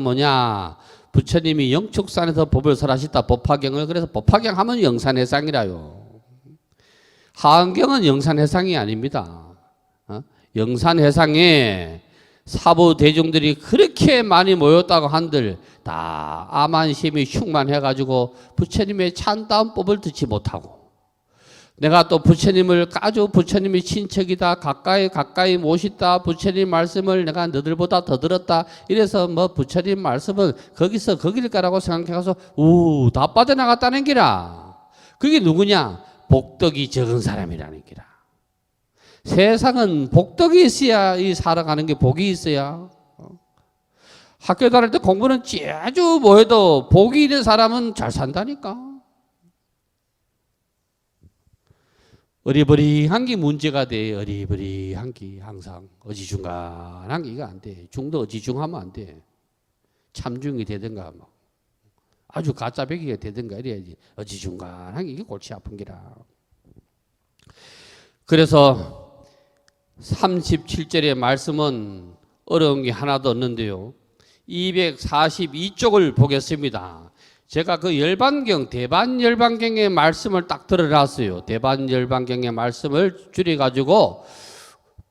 뭐냐? 부처님이 영축산에서 법을 설하셨다. 법화경을. 그래서 법화경 하면 영산해상이라요. 하안경은 영산해상이 아닙니다. 영산해상에 사부 대중들이 그렇게 많이 모였다고 한들 다 아만심이 충만해가지고 부처님의 찬다운 법을 듣지 못하고, 내가 또 부처님을 아주 부처님이 친척이다, 가까이 모시다, 부처님 말씀을 내가 너들보다 더 들었다, 이래서 뭐 부처님 말씀은 거기서 거길까라고 생각해서 다 빠져나갔다는 기라. 그게 누구냐? 복덕이 적은 사람이라는 기라. 세상은 복덕이 있어야 이 살아가는 게 복이 있어야. 학교 다닐 때 공부는 아주 뭐해도 복이 있는 사람은 잘 산다니까. 어리버리한 게 문제가 돼. 어리버리한 게 항상 어지중간한 게 이거 안 돼. 중도 어지중하면 안 돼. 참중이 되든가 뭐 아주 가짜배기가 되든가 이래야지. 어지중간한 게 이게 골치 아픈 기라. 그래서 37절의 말씀은 어려운 게 하나도 없는데요. 242쪽을 보겠습니다. 제가 그 열반경, 대반열반경의 말씀을 딱 들어놨어요. 대반열반경의 말씀을 줄여가지고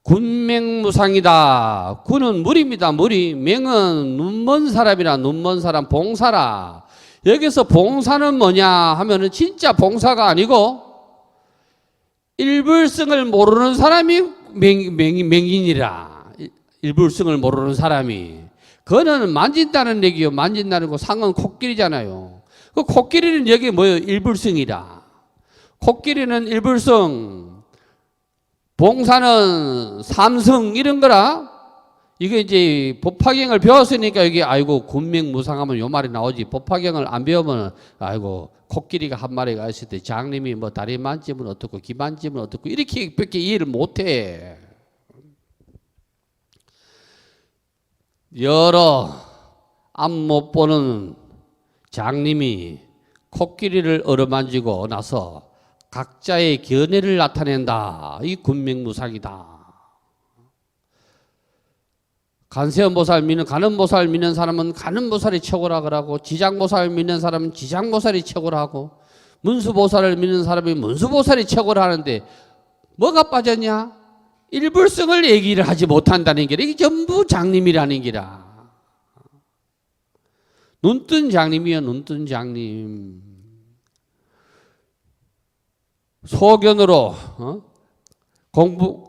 군맹무상이다. 군은 물입니다. 물이. 맹은 눈먼 사람이라. 눈먼 사람, 봉사라. 여기서 봉사는 뭐냐 하면은 진짜 봉사가 아니고 일불성을 모르는 사람이 맹인이라. 일불성을 모르는 사람이. 그거는 만진다는 얘기요. 만진다는 거 상은 코끼리잖아요. 그 코끼리는 여기 뭐예요? 일불성이라. 코끼리는 일불성, 봉사는 삼성 이런 거라. 이게 이제 법화경을 배웠으니까 여기 아이고 군명무상하면 요 말이 나오지. 법화경을 안 배우면 아이고 코끼리가 한 마리가 있을 때 장님이 뭐 다리 만지면 어떻고 귀 만지면 어떻고 이렇게밖에 이해를 못해. 여러 앞 못 보는 장님이 코끼리를 얻어만지고 나서 각자의 견해를 나타낸다. 이 군명무상이다. 간세음보살 믿는 간음보살 믿는 사람은 간음보살이 최고라 그러고, 지장보살 믿는 사람은 지장보살이 최고라 하고, 문수보살을 믿는 사람이 문수보살이 최고라 하는데 뭐가 빠졌냐? 일불성을 얘기를 하지 못한다는 게 이게 전부 장님이라는 기라. 눈뜬 장님이요. 눈뜬 장님. 소견으로 공부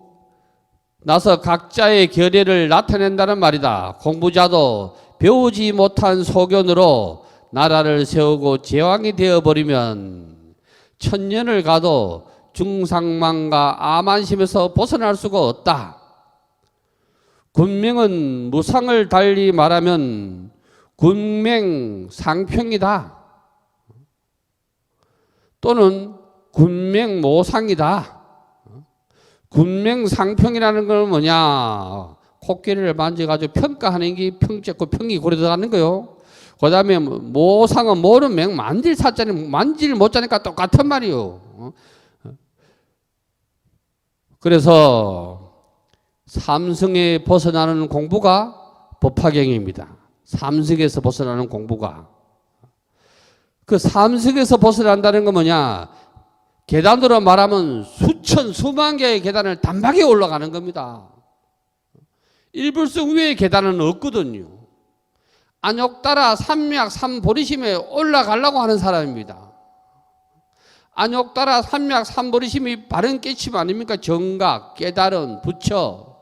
나서 각자의 결의를 나타낸다는 말이다. 공부자도 배우지 못한 소견으로 나라를 세우고 제왕이 되어버리면 천년을 가도 중상망과 암안심에서 벗어날 수가 없다. 군명은 무상을 달리 말하면 군명상평이다. 또는 군명모상이다. 군명상평이라는 건 뭐냐? 코끼리를 만져가지고 평가하는 게 평적고 평이 고려 들어가는 거요. 그 다음에 모상은 모는 맹 만질 사자니 만질 못자니까 똑같은 말이요. 그래서 삼성에 벗어나는 공부가 법화경입니다. 삼성에서 벗어나는 공부가. 그 삼성에서 벗어난다는 건 뭐냐? 계단으로 말하면 수천 수만 개의 계단을 단박에 올라가는 겁니다. 일불성 위에 계단은 없거든요. 안욕 따라 삼약 삼보리심에 올라가려고 하는 사람입니다. 안욕 따라 삼약 삼보리심이 바른 깨침 아닙니까? 정각, 깨달음, 부처.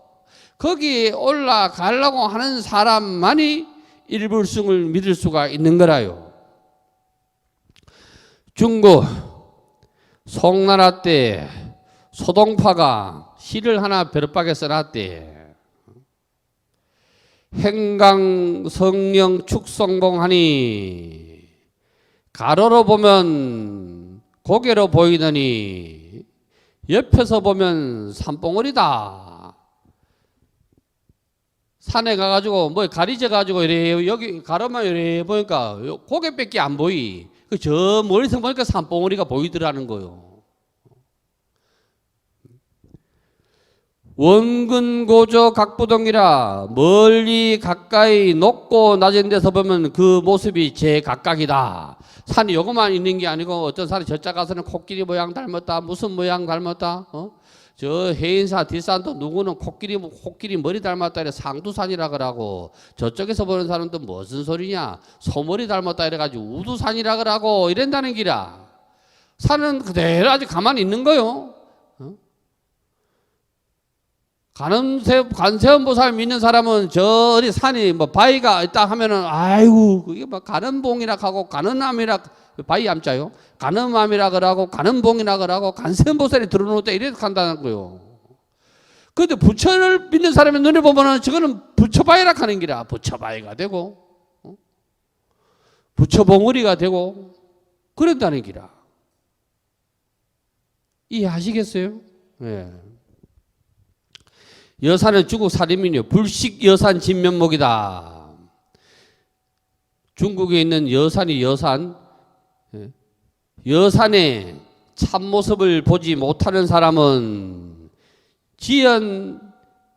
거기에 올라가려고 하는 사람만이 일불성을 믿을 수가 있는 거라요. 중국 송나라 때 소동파가 시를 하나 벼룩박에 써놨대. 행강 성령 축성봉하니 가로로 보면 고개로 보이더니 옆에서 보면 산봉우리다. 산에 가가지고 뭐 가리져가지고 이래 여기 가로만 이래 보니까 고개밖에 안 보이. 저 멀리서 보니까 산봉우리가 보이더라는 거요. 원근고조 각부동이라 멀리 가까이 높고 낮은 데서 보면 그 모습이 제각각이다. 산이 요거만 있는 게 아니고 어떤 산이 저쪽 가서는 코끼리 모양 닮았다. 무슨 모양 닮았다. 저 해인사 뒷산도 누구는 코끼리 머리 닮았다 이래 상두산이라 그러고, 저쪽에서 보는 사람도 무슨 소리냐 소머리 닮았다 이래가지고 우두산이라 그러고 이런다는 기라. 산은 그대로 아직 가만히 있는 거요. 관세음보살 믿는 사람은 저 어디 산이 뭐 바위가 있다 하면은 아이고 그게 뭐 가는봉이라 하고 가는암이라 바위 암자요. 가는암이라 그러고 가는봉이라 그러고 관세음보살이 들어놓을 때 이렇게 한다는 거요. 그런데 부처를 믿는 사람의 눈에 보면은 저거는 부처바위라 하는 기라. 부처바위가 되고 부처봉우리가 되고 그런다는 기라. 이해하시겠어요? 예. 여산은 중국 살인민요. 불식 여산 진면목이다. 중국에 있는 여산이 여산. 여산의 참모습을 보지 못하는 사람은 지연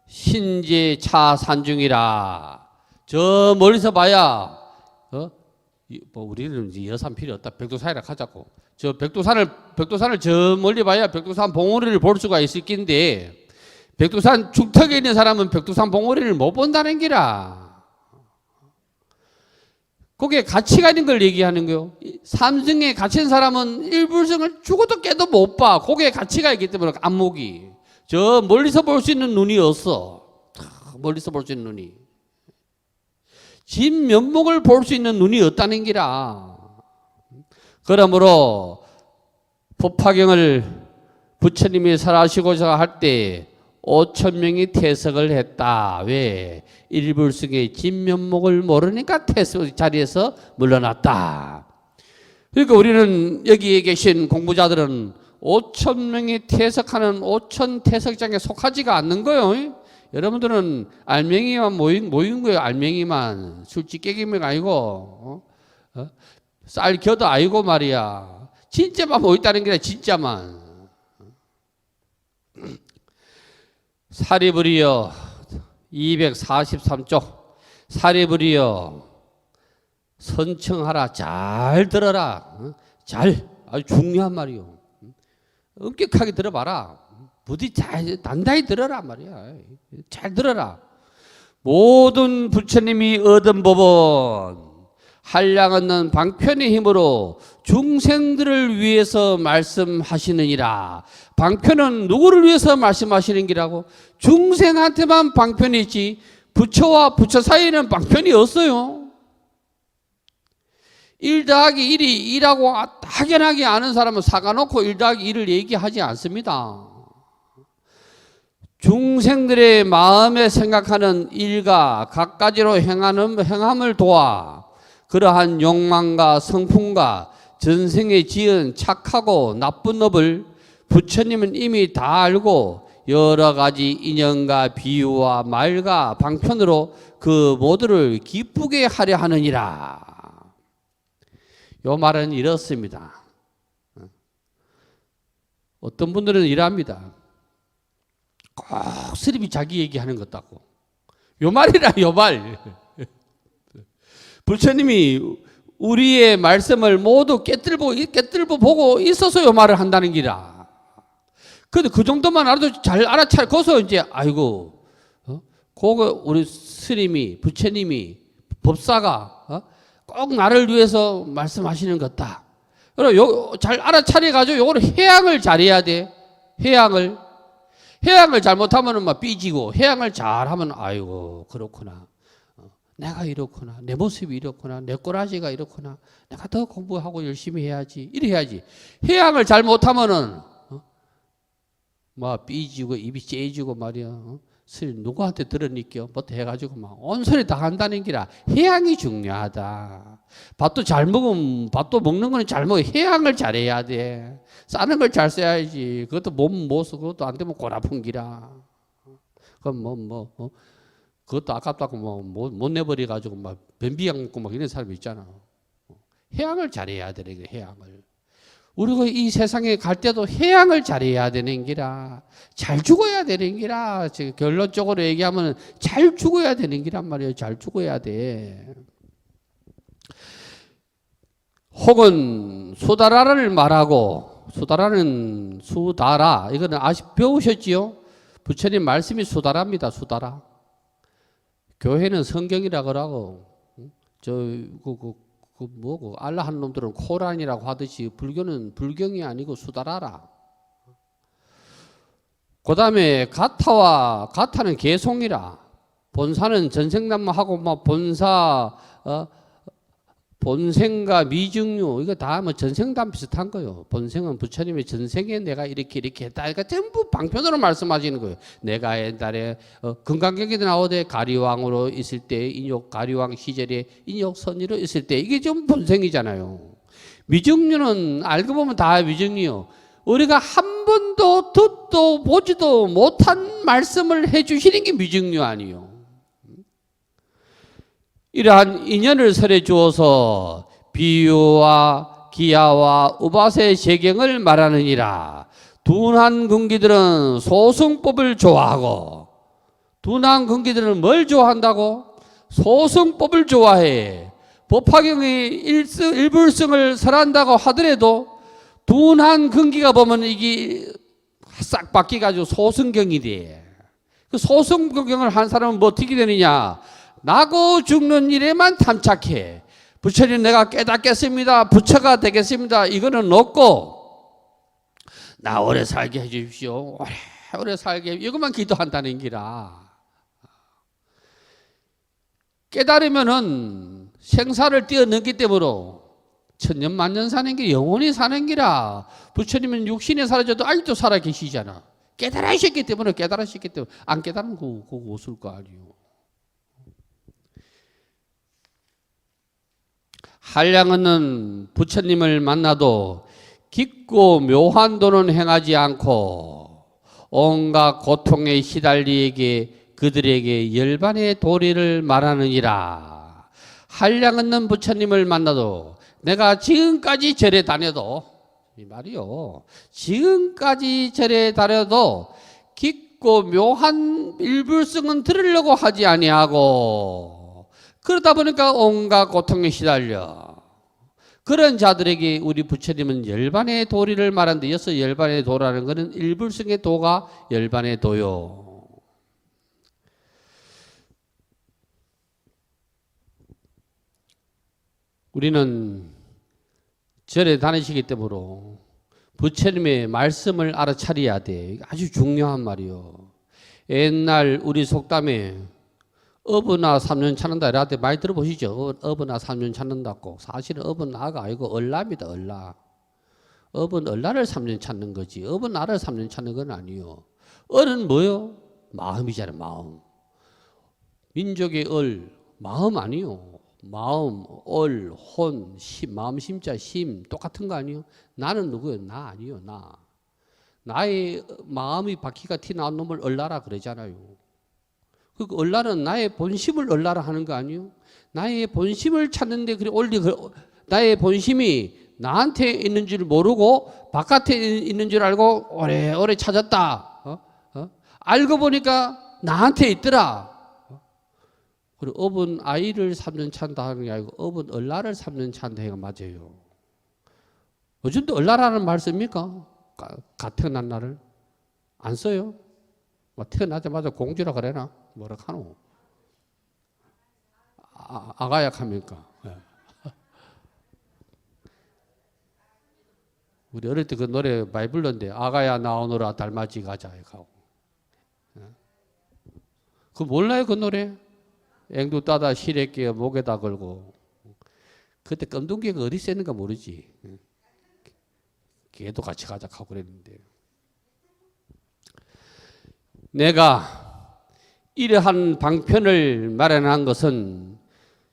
신제 차산중이라. 저 멀리서 봐야 뭐 우리는 이제 여산 필요 없다. 백두산이라 하자고. 저 백두산을 저 멀리 봐야 백두산 봉우리를 볼 수가 있을 낀데, 백두산 중턱에 있는 사람은 백두산 봉우리를 못 본다는 기라. 거기에 가치가 있는 걸 얘기하는 거요. 삼승에 갇힌 사람은 일불성을 죽어도 깨도 못 봐. 거기에 가치가 있기 때문에 안목이. 저 멀리서 볼 수 있는 눈이 없어. 멀리서 볼 수 있는 눈이. 진면목을 볼 수 있는 눈이 없다는 기라. 그러므로 법화경을 부처님이 설하시고자 할 때 5,000명이 퇴석을 했다. 왜? 일불승의 진면목을 모르니까 퇴석 자리에서 물러났다. 그러니까 우리는 여기에 계신 공부자들은 5,000명이 퇴석하는 5,000 퇴석장에 속하지가 않는 거예요. 여러분들은 알맹이만 모인 거예요. 알맹이만. 술집깨기면 아니고 쌀 겨도 아니고 말이야. 진짜만 모였다는 게 아니라 진짜만. 사리부리여 243쪽 사리부리여 선청하라. 잘 들어라. 잘, 아주 중요한 말이요. 엄격하게 들어봐라. 부디 잘 단단히 들어라 말이야. 잘 들어라. 모든 부처님이 얻은 법은 한량없는 방편의 힘으로 중생들을 위해서 말씀하시느니라. 방편은 누구를 위해서 말씀하시는 기라고? 중생한테만 방편이 있지 부처와 부처 사이에는 방편이 없어요. 1 더하기 1이 2라고 확연하게 아는 사람은 사가놓고 1 더하기 1을 얘기하지 않습니다. 중생들의 마음에 생각하는 일과 갖가지로 행함을 도와 그러한 욕망과 성품과 전생에 지은 착하고 나쁜 업을 부처님은 이미 다 알고 여러 가지 인연과 비유와 말과 방편으로 그 모두를 기쁘게 하려 하느니라. 요 말은 이렇습니다. 어떤 분들은 이랍니다. 꼭 스님이 자기 얘기하는 것 같고. 요 말이라 요 말. 부처님이 우리의 말씀을 모두 깨뜨려 보고 있어서 요 말을 한다는 기라. 근데 그 정도만 알아도 잘 알아차고서 이제 아이고, 그거 우리 스님이 부처님이 법사가 꼭 나를 위해서 말씀하시는 것 같다. 그럼 잘 알아차려 가지고 요거를 해양을 잘해야 돼. 해양을 잘못하면은 막 삐지고 해양을 잘하면 아이고 그렇구나. 내가 이렇구나. 내 모습이 이렇구나. 내 꼬라지가 이렇구나. 내가 더 공부하고 열심히 해야지. 이래 해야지. 해양을 잘못하면은 막 삐지고 입이 째지고 말이야. 스님 누구한테 들으니까 뭐또 해가지고 막 온소리 다 한다는 기라. 해양이 중요하다. 밥도 잘 먹으면 밥도 먹는 거는 잘 먹어. 해양을 잘해야 돼. 싸는 걸 잘 써야지. 그것도 못 써. 그것도 안 되면 골 아픈 기라. 그럼 그것도 아깝다고 못 내버려 가지고 막 변비약 먹고 막 이런 사람이 있잖아. 해양을 잘해야 되는 게 해양을. 우리가 이 세상에 갈 때도 해양을 잘해야 되는 기라. 잘 죽어야 되는 기라. 결론적으로 얘기하면 잘 죽어야 되는 기란 말이에요. 잘 죽어야 돼. 혹은 수다라를 말하고 수다라는 수다라 이거는 배우셨지요? 부처님 말씀이 수다라입니다. 수다라. 교회는 성경이라 그러고 알라 한 놈들은 코란이라고 하듯이 불교는 불경이 아니고 수다라라. 그 다음에 가타는 개송이라. 본사는 전생담하고 뭐 본생과 미증류 이거 다 뭐 전생담 비슷한 거예요. 본생은 부처님의 전생에 내가 이렇게 했다. 그러니까 전부 방편으로 말씀하시는 거예요. 내가 옛날에 금강경에도 나오되 가리왕으로 있을 때 가리왕 시절에 인욕선이로 있을 때 이게 좀 본생이잖아요. 미증류는 알고 보면 다 미증류요. 우리가 한 번도 듣도 보지도 못한 말씀을 해주시는 게 미증류 아니요. 이러한 인연을 설해 주어서 비유와 기야와 우바세 재경을 말하느니라. 둔한 근기들은 소승법을 좋아하고 둔한 근기들은 뭘 좋아한다고? 소승법을 좋아해. 법화경의 일불승을 설한다고 하더라도 둔한 근기가 보면 이게 싹 바뀌어가지고 소승경이 돼. 그 소승경을 한 사람은 뭐 어떻게 되느냐? 나고 죽는 일에만 탐착해. 부처님 내가 깨닫겠습니다. 부처가 되겠습니다. 이거는 없고 나 오래 살게 해주십시오. 오래 살게 이것만 기도한다는 기라. 깨달으면은 생사를 뛰어넘기 때문에 천년만년 사는 게 영원히 사는 기라. 부처님은 육신에 사라져도 아직도 살아 계시잖아. 깨달으셨기 때문에 안 깨달으면 그거 없을 거 아니에요. 한량은 부처님을 만나도 깊고 묘한 도는 행하지 않고 온갖 고통에 시달리에게 그들에게 열반의 도리를 말하느니라. 한량은 부처님을 만나도 내가 지금까지 절에 다녀도 이 말이요. 지금까지 절에 다녀도 깊고 묘한 일불성은 들으려고 하지 아니하고 그러다 보니까 온갖 고통에 시달려. 그런 자들에게 우리 부처님은 열반의 도리를 말하는데 여기서 열반의 도라는 것은 일불성의 도가 열반의 도요. 우리는 절에 다니시기 때문에 부처님의 말씀을 알아차려야 돼. 아주 중요한 말이요. 옛날 우리 속담에 어부나 3년 찾는다 이렇게 많이 들어보시죠. 어부나 3년 찾는다고. 사실은 어부는 나가 아니고 얼라입니다. 얼라. 어부는 얼라를 3년 찾는 거지. 어부는 나를 3년 찾는 건 아니요. 얼은 뭐요? 마음이잖아요. 마음. 민족의 얼, 마음 아니요. 마음, 얼, 혼, 심, 마음 심자, 심 똑같은 거 아니요? 나는 누구요? 나 아니요. 나. 나의 마음이 바퀴가 튀어나온 놈을 얼라라 그러잖아요. 그 얼라는 나의 본심을 얼라라 하는 거 아니요? 나의 본심을 찾는데 그래 나의 본심이 나한테 있는 줄 모르고 바깥에 있는 줄 알고 오래오래 찾았다. 알고 보니까 나한테 있더라. 그리고 업은 아이를 3년 찬다 하는 게 아니고 업은 얼라를 3년 찬다 해가 맞아요. 요즘도 얼라라는 말 씁니까? 태어난 날을 안 써요? 태어나자마자 공주라 그래나? 뭐라 하노? 아가약 합니까? 네. 우리 어릴 때 그 노래 많이 불렀는데 아가야 나오너라 달맞이 가자 하고. 그 몰라요 그 노래? 앵두 따다 실에 끼어 목에다 걸고. 그때 껌둥개가 어디 있었는가 모르지. 걔도 같이 가자 하고 그랬는데. 내가 이러한 방편을 마련한 것은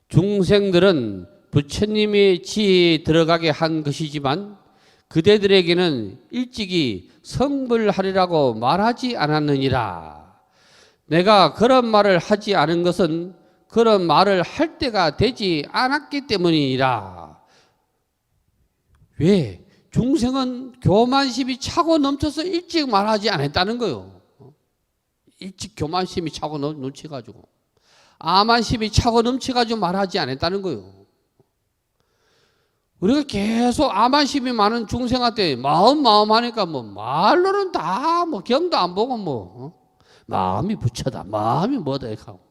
중생들은 부처님의 지혜에 들어가게 한 것이지만 그대들에게는 일찍이 성불하리라고 말하지 않았느니라. 내가 그런 말을 하지 않은 것은 그런 말을 할 때가 되지 않았기 때문이라. 왜? 중생은 교만심이 차고 넘쳐서 일찍 말하지 않았다는 거요. 일찍 교만심이 차고 넘쳐가지고 아만심이 차고 넘쳐가지고 말하지 않았다는 거요. 우리가 계속 아만심이 많은 중생한테 마음 하니까 뭐 말로는 다 뭐 경도 안 보고 뭐 마음이 부처다, 마음이 뭐다 이렇게 하고.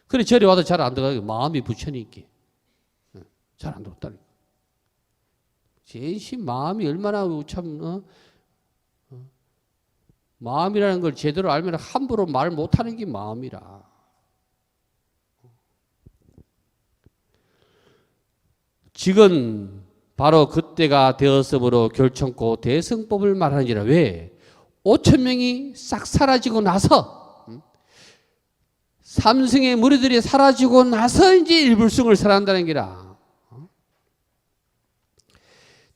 그래 절에 와도 잘 안 들어가요. 마음이 부처니까 잘 안 들었다니까. 제신 마음이 얼마나 참 마음이라는 걸 제대로 알면 함부로 말 못하는 게 마음이라. 지금 바로 그때가 되었으므로 결정코 대승법을 말하니라. 왜? 5천 명이 싹 사라지고 나서 삼승의 무리들이 사라지고 나서 이제 일불승을 설한다는 기라.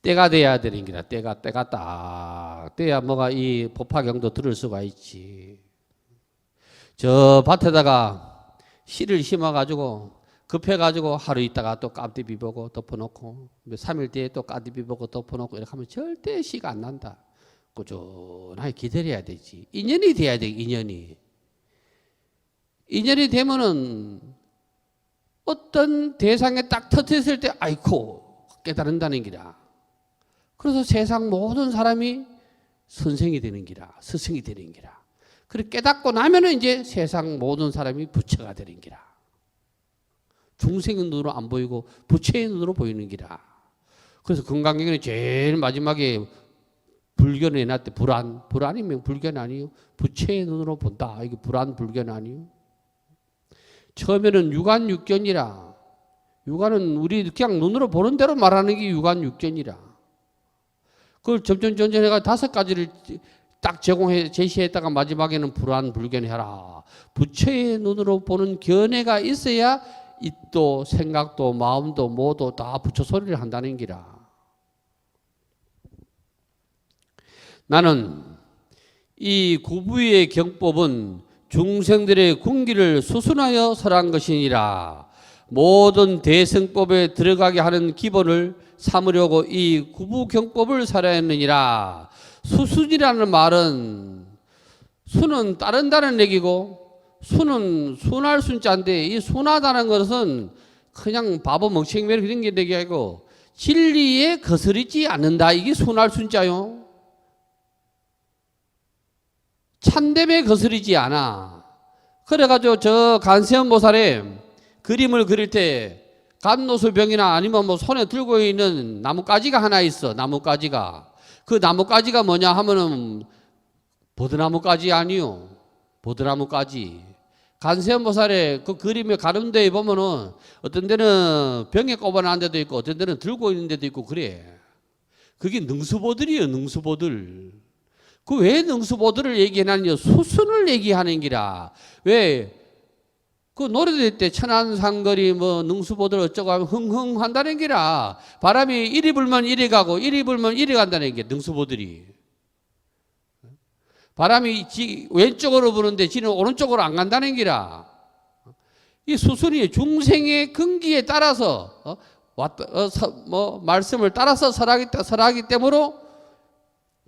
때가 돼야 되는 기라. 때가 딱 돼야 뭐가 이 법화경도 들을 수가 있지. 저 밭에다가 씨를 심어가지고 급해가지고 하루 있다가 또 까디비 보고 덮어놓고 3일 뒤에 또 까디비 보고 덮어놓고 이렇게 하면 절대 씨가 안 난다. 꾸준하게 기다려야 되지. 인연이 돼야 돼. 인연이 되면은 어떤 대상에 딱 터졌을 때 아이고 깨달은다는 기라. 그래서 세상 모든 사람이 선생이 되는 기라. 스승이 되는 기라. 그렇게 깨닫고 나면은 이제 세상 모든 사람이 부처가 되는 기라. 중생의 눈으로 안 보이고 부처의 눈으로 보이는 기라. 그래서 금강경에는 제일 마지막에 불견 해놨대. 불안이면 불견 아니요. 부처의 눈으로 본다. 이게 불안 불견 아니요. 처음에는 유관육견이라. 유관은 우리 그냥 눈으로 보는 대로 말하는 게 유관육견이라. 그걸 점점 해가 5가지를 딱 제시했다가 마지막에는 불안불견해라. 부처의 눈으로 보는 견해가 있어야 id도 생각도 마음도 모두 다 부처 소리를 한다는 기라. 나는 이 구부의 경법은 중생들의 군기를 수순하여 설한 것이니라. 모든 대승법에 들어가게 하는 기본을 삼으려고 이 구부경법을 설하였느니라. 수순이라는 말은 수는 따른다는 얘기고 수는 순할 순자인데 이 순하다는 것은 그냥 바보 멍청이면 그런 게 얘기하고 진리에 거스르지 않는다. 이게 순할 순자요. 참됨에 거스르지 않아. 그래가지고 저 간세음 보살의 그림을 그릴 때 감노수병이나 아니면 뭐 손에 들고 있는 나뭇가지가 하나 있어. 나뭇가지가. 그 나뭇가지가 뭐냐 하면은 버드나무가지 아니요. 버드나무가지. 간세음 보살의 그 그림의 가운데에 보면은 어떤 데는 병에 꼽아놓은 데도 있고 어떤 데는 들고 있는 데도 있고 그래. 그게 능수보들이에요. 능수보들. 그 왜 능수보들을 얘기하냐면 수순을 얘기하는 기라. 왜? 그 노래될 때 천안산거리 뭐 능수보들 어쩌고 하면 흥흥 한다는 기라. 바람이 이리 불면 이리 가고 이리 불면 이리 간다는 게 능수보들이. 바람이 왼쪽으로 부는데 지는 오른쪽으로 안 간다는 기라. 이 수순이 중생의 근기에 따라서 말씀을 따라서 설하기 때문에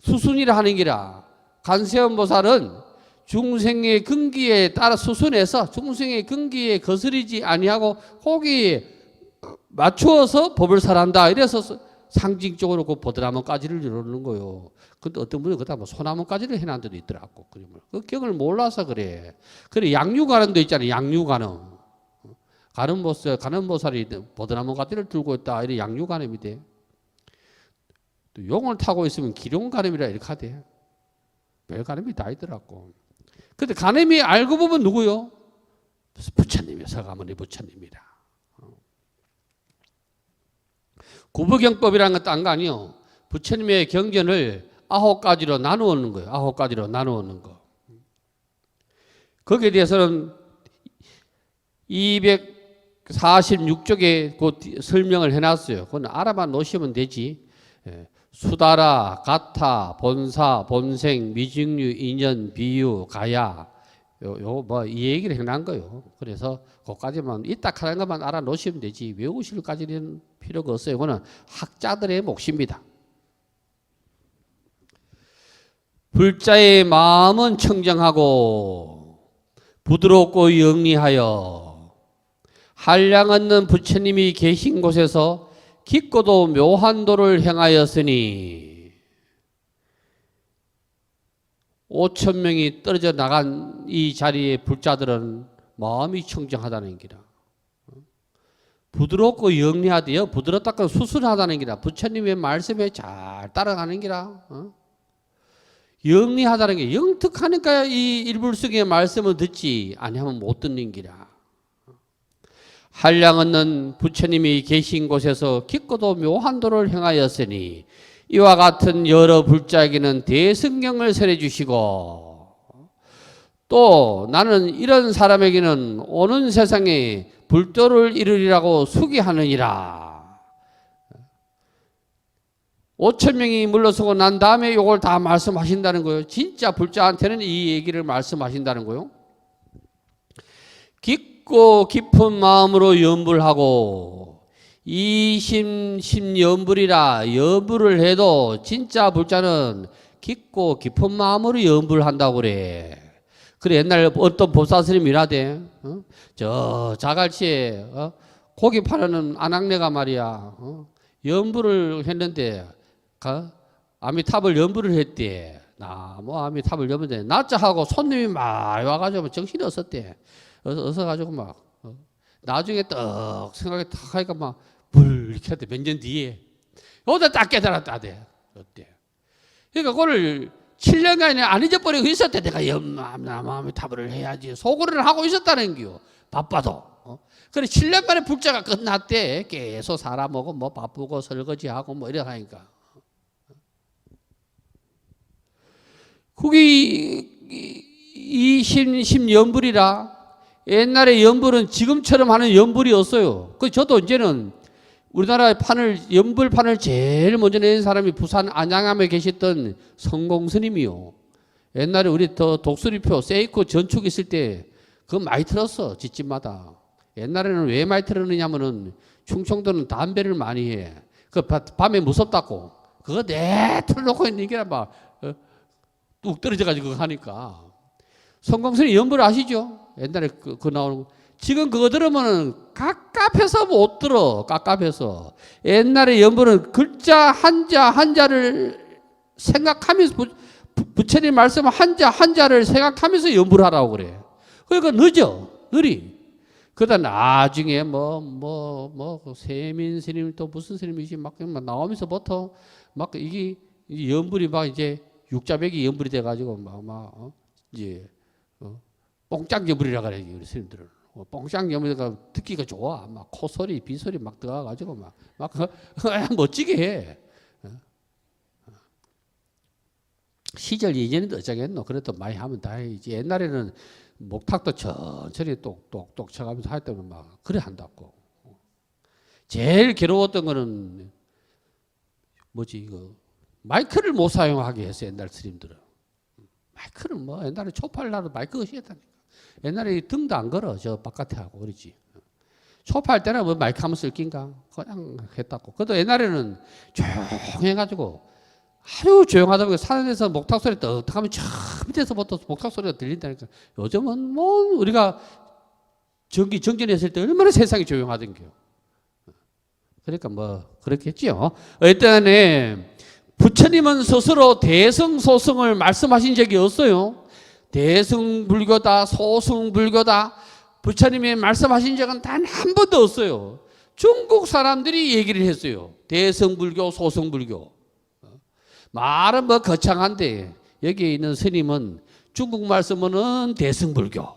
수순이라 하는 기라. 간세음 보살은 중생의 근기에 따라 수순해서 중생의 근기에 거스르지 아니하고 거기에 맞추어서 법을 설한다. 이래서 상징적으로 그 버드나무까지를 이루는 거요. 근데 어떤 분은 그다 뭐 소나무까지를 해놓은 데도 있더라고. 그 경을 몰라서 그래. 그래 양유가는도 있잖아요. 양유가는. 가는보살이 버드나무까지를 들고 있다. 이래 양유가늠이 돼. 또 용을 타고 있으면 기룡가늠이라 이렇게 하대. 별가늠이 다 있더라고. 근데 가늠이 알고 보면 누구요? 부처님이 서가모니 부처님이라. 구부경법이라는 것도 안 거 아니요. 부처님의 경전을 9가지로 나누는 거예요. 9가지로 나누는 거. 거기에 대해서는 246쪽에 그 설명을 해놨어요. 그건 알아만 놓으시면 되지. 수다라, 가타, 본사, 본생, 미증류, 인연, 비유, 가야. 이 얘기를 해놓은 거예요. 그래서 그까지만 이따 하는 것만 알아 놓으시면 되지. 외우실 까지는 필요가 없어요. 이거는 학자들의 몫입니다. 불자의 마음은 청정하고 부드럽고 영리하여 한량 없는 부처님이 계신 곳에서 깊고도 묘한 도를 행하였으니 5,000명이 떨어져 나간 이 자리의 불자들은 마음이 청정하다는 기라. 부드럽고 영리하대요. 부드럽다고 수순하다는 기라. 부처님의 말씀에 잘 따라가는 기라. 영리하다는 게 영특하니까 이 일불성의 말씀을 듣지 아니하면 못 듣는 기라. 한량 없는 부처님이 계신 곳에서 깊고도 묘한 도를 행하였으니 이와 같은 여러 불자에게는 대승경을 설해 주시고 또 나는 이런 사람에게는 오는 세상에 불도를 이루리라고 수기하느니라. 5,000명이 물러서고 난 다음에 이걸 다 말씀하신다는 거예요. 진짜 불자한테는 이 얘기를 말씀하신다는 거예요. 깊고 깊은 마음으로 염불하고 이심심염불이라 염불을 해도 진짜 불자는 깊고 깊은 마음으로 염불한다고 그래. 그래 옛날 어떤 보살스님이 이라대. 저 자갈치에 고기 파는 안악내가 말이야. 염불을 했는데 아미탑을 염불을 했대. 아미탑을 염불했는데 낮자 하고 손님이 막 와가지고 정신이 없었대. 어서 가지고 막 나중에 떡 생각이 탁 하니까 막 불 이렇게 했대. 몇 년 뒤에 여기다 딱 깨달았다대. 어때? 그러니까 그걸 7년간에 안 잊어버리고 있었대. 내가 아미탑을 해야지 소구를 하고 있었다는 거요. 바빠도. 그래 7년 만에 불자가 끝났대. 계속 사람하고 뭐 바쁘고 설거지하고 뭐 이래 하니까. 그게 이 심연불이라. 옛날에 연불은 지금처럼 하는 연불이었어요. 그 저도 이제는 우리나라 연불판을 제일 먼저 낸 사람이 부산 안양암에 계셨던 성공스님이요. 옛날에 우리 독수리표 세이코 전축 있을 때 그거 많이 틀었어. 집집마다. 옛날에는 왜 많이 틀었느냐면은 충청도는 담배를 많이 해. 그 밤에 무섭다고. 그거 틀어놓고 있는 게 막 뚝 떨어져가지고 그거 하니까. 성공스님 연불 아시죠? 옛날에 그거 나오는 거. 지금 그거 들으면은 깝깝해서 못 들어. 깝깝해서. 옛날에 연불은 글자 한자를 생각하면서 부처님 말씀 한자를 생각하면서 연불하라고 그래. 그러니까 느리. 그러다 나중에 세민 스님 또 무슨 스님이지 막 나오면서부터 막 이게 연불이 막 이제 육자백이 연불이 돼가지고 이제 뽕짝 연불이라 그래 우리 스님들은. 뽕짝 연불이가 듣기가 좋아. 막 코소리 비소리 막 들어가가지고 막 멋지게 해. 시절 이전에도 어쩌겠노. 그래도 많이 하면 다행이지. 옛날에는 목탁도 천천히 똑똑똑 쳐가면서 할 때는 막 그래 한다고. 제일 괴로웠던 거는 이거 마이크를 못 사용하게 했어. 옛날 스님들은. 마이크는 옛날에 초팔나도 마이크 없이했다니까. 옛날에 등도 안 걸어. 저 바깥에 하고 그러지. 초파할 때는 마이크 한번 쓸 낀가? 그냥 했다고. 그래도 옛날에는 조용해가지고 아주 조용하다 보니까 산에서 목탁 소리 떡떡하면 저 밑에서부터 목탁 소리가 들린다니까. 요즘은 우리가 정전했을 때 얼마나 세상이 조용하던겨. 그러니까 그렇겠지요. 일단은 부처님은 스스로 대승소승을 말씀하신 적이 없어요. 대승불교다, 소승불교다. 부처님이 말씀하신 적은 단 한 번도 없어요. 중국 사람들이 얘기를 했어요. 대승불교, 소승불교. 말은 거창한데 여기 있는 스님은 중국 말 쓰면은 대승불교.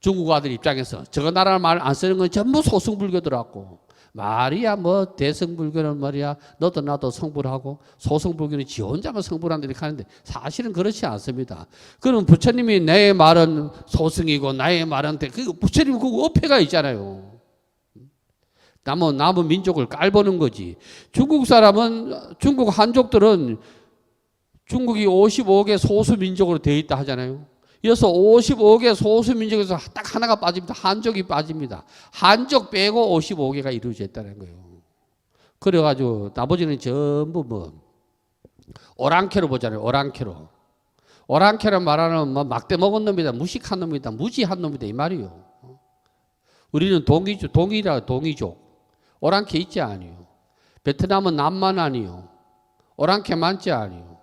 중국 아들 입장에서 저거 나라 말 안 쓰는 건 전부 소승불교더라고. 말이야 대승불교는 말이야 너도 나도 성불하고 소승불교는 지 혼자만 성불한다 이렇게 하는데 사실은 그렇지 않습니다. 그럼 부처님이 내 말은 소승이고 나의 말은 부처님 그 어폐가 있잖아요. 남은 민족을 깔보는 거지. 중국 한족들은 중국이 55개 소수민족으로 되어 있다 하잖아요. 이어서 55개 소수민족에서 딱 하나가 빠집니다. 한족이 빠집니다. 한족 빼고 55개가 이루어져 있다는 거예요. 그래가지고 나머지는 전부 오랑캐로 보잖아요. 오랑캐로 말하는 막대 먹은 놈이다, 무식한 놈이다, 무지한 놈이다 이 말이요. 우리는 동이족. 오랑캐 있지 아니요. 베트남은 남만 아니요. 오랑캐 많지 아니요.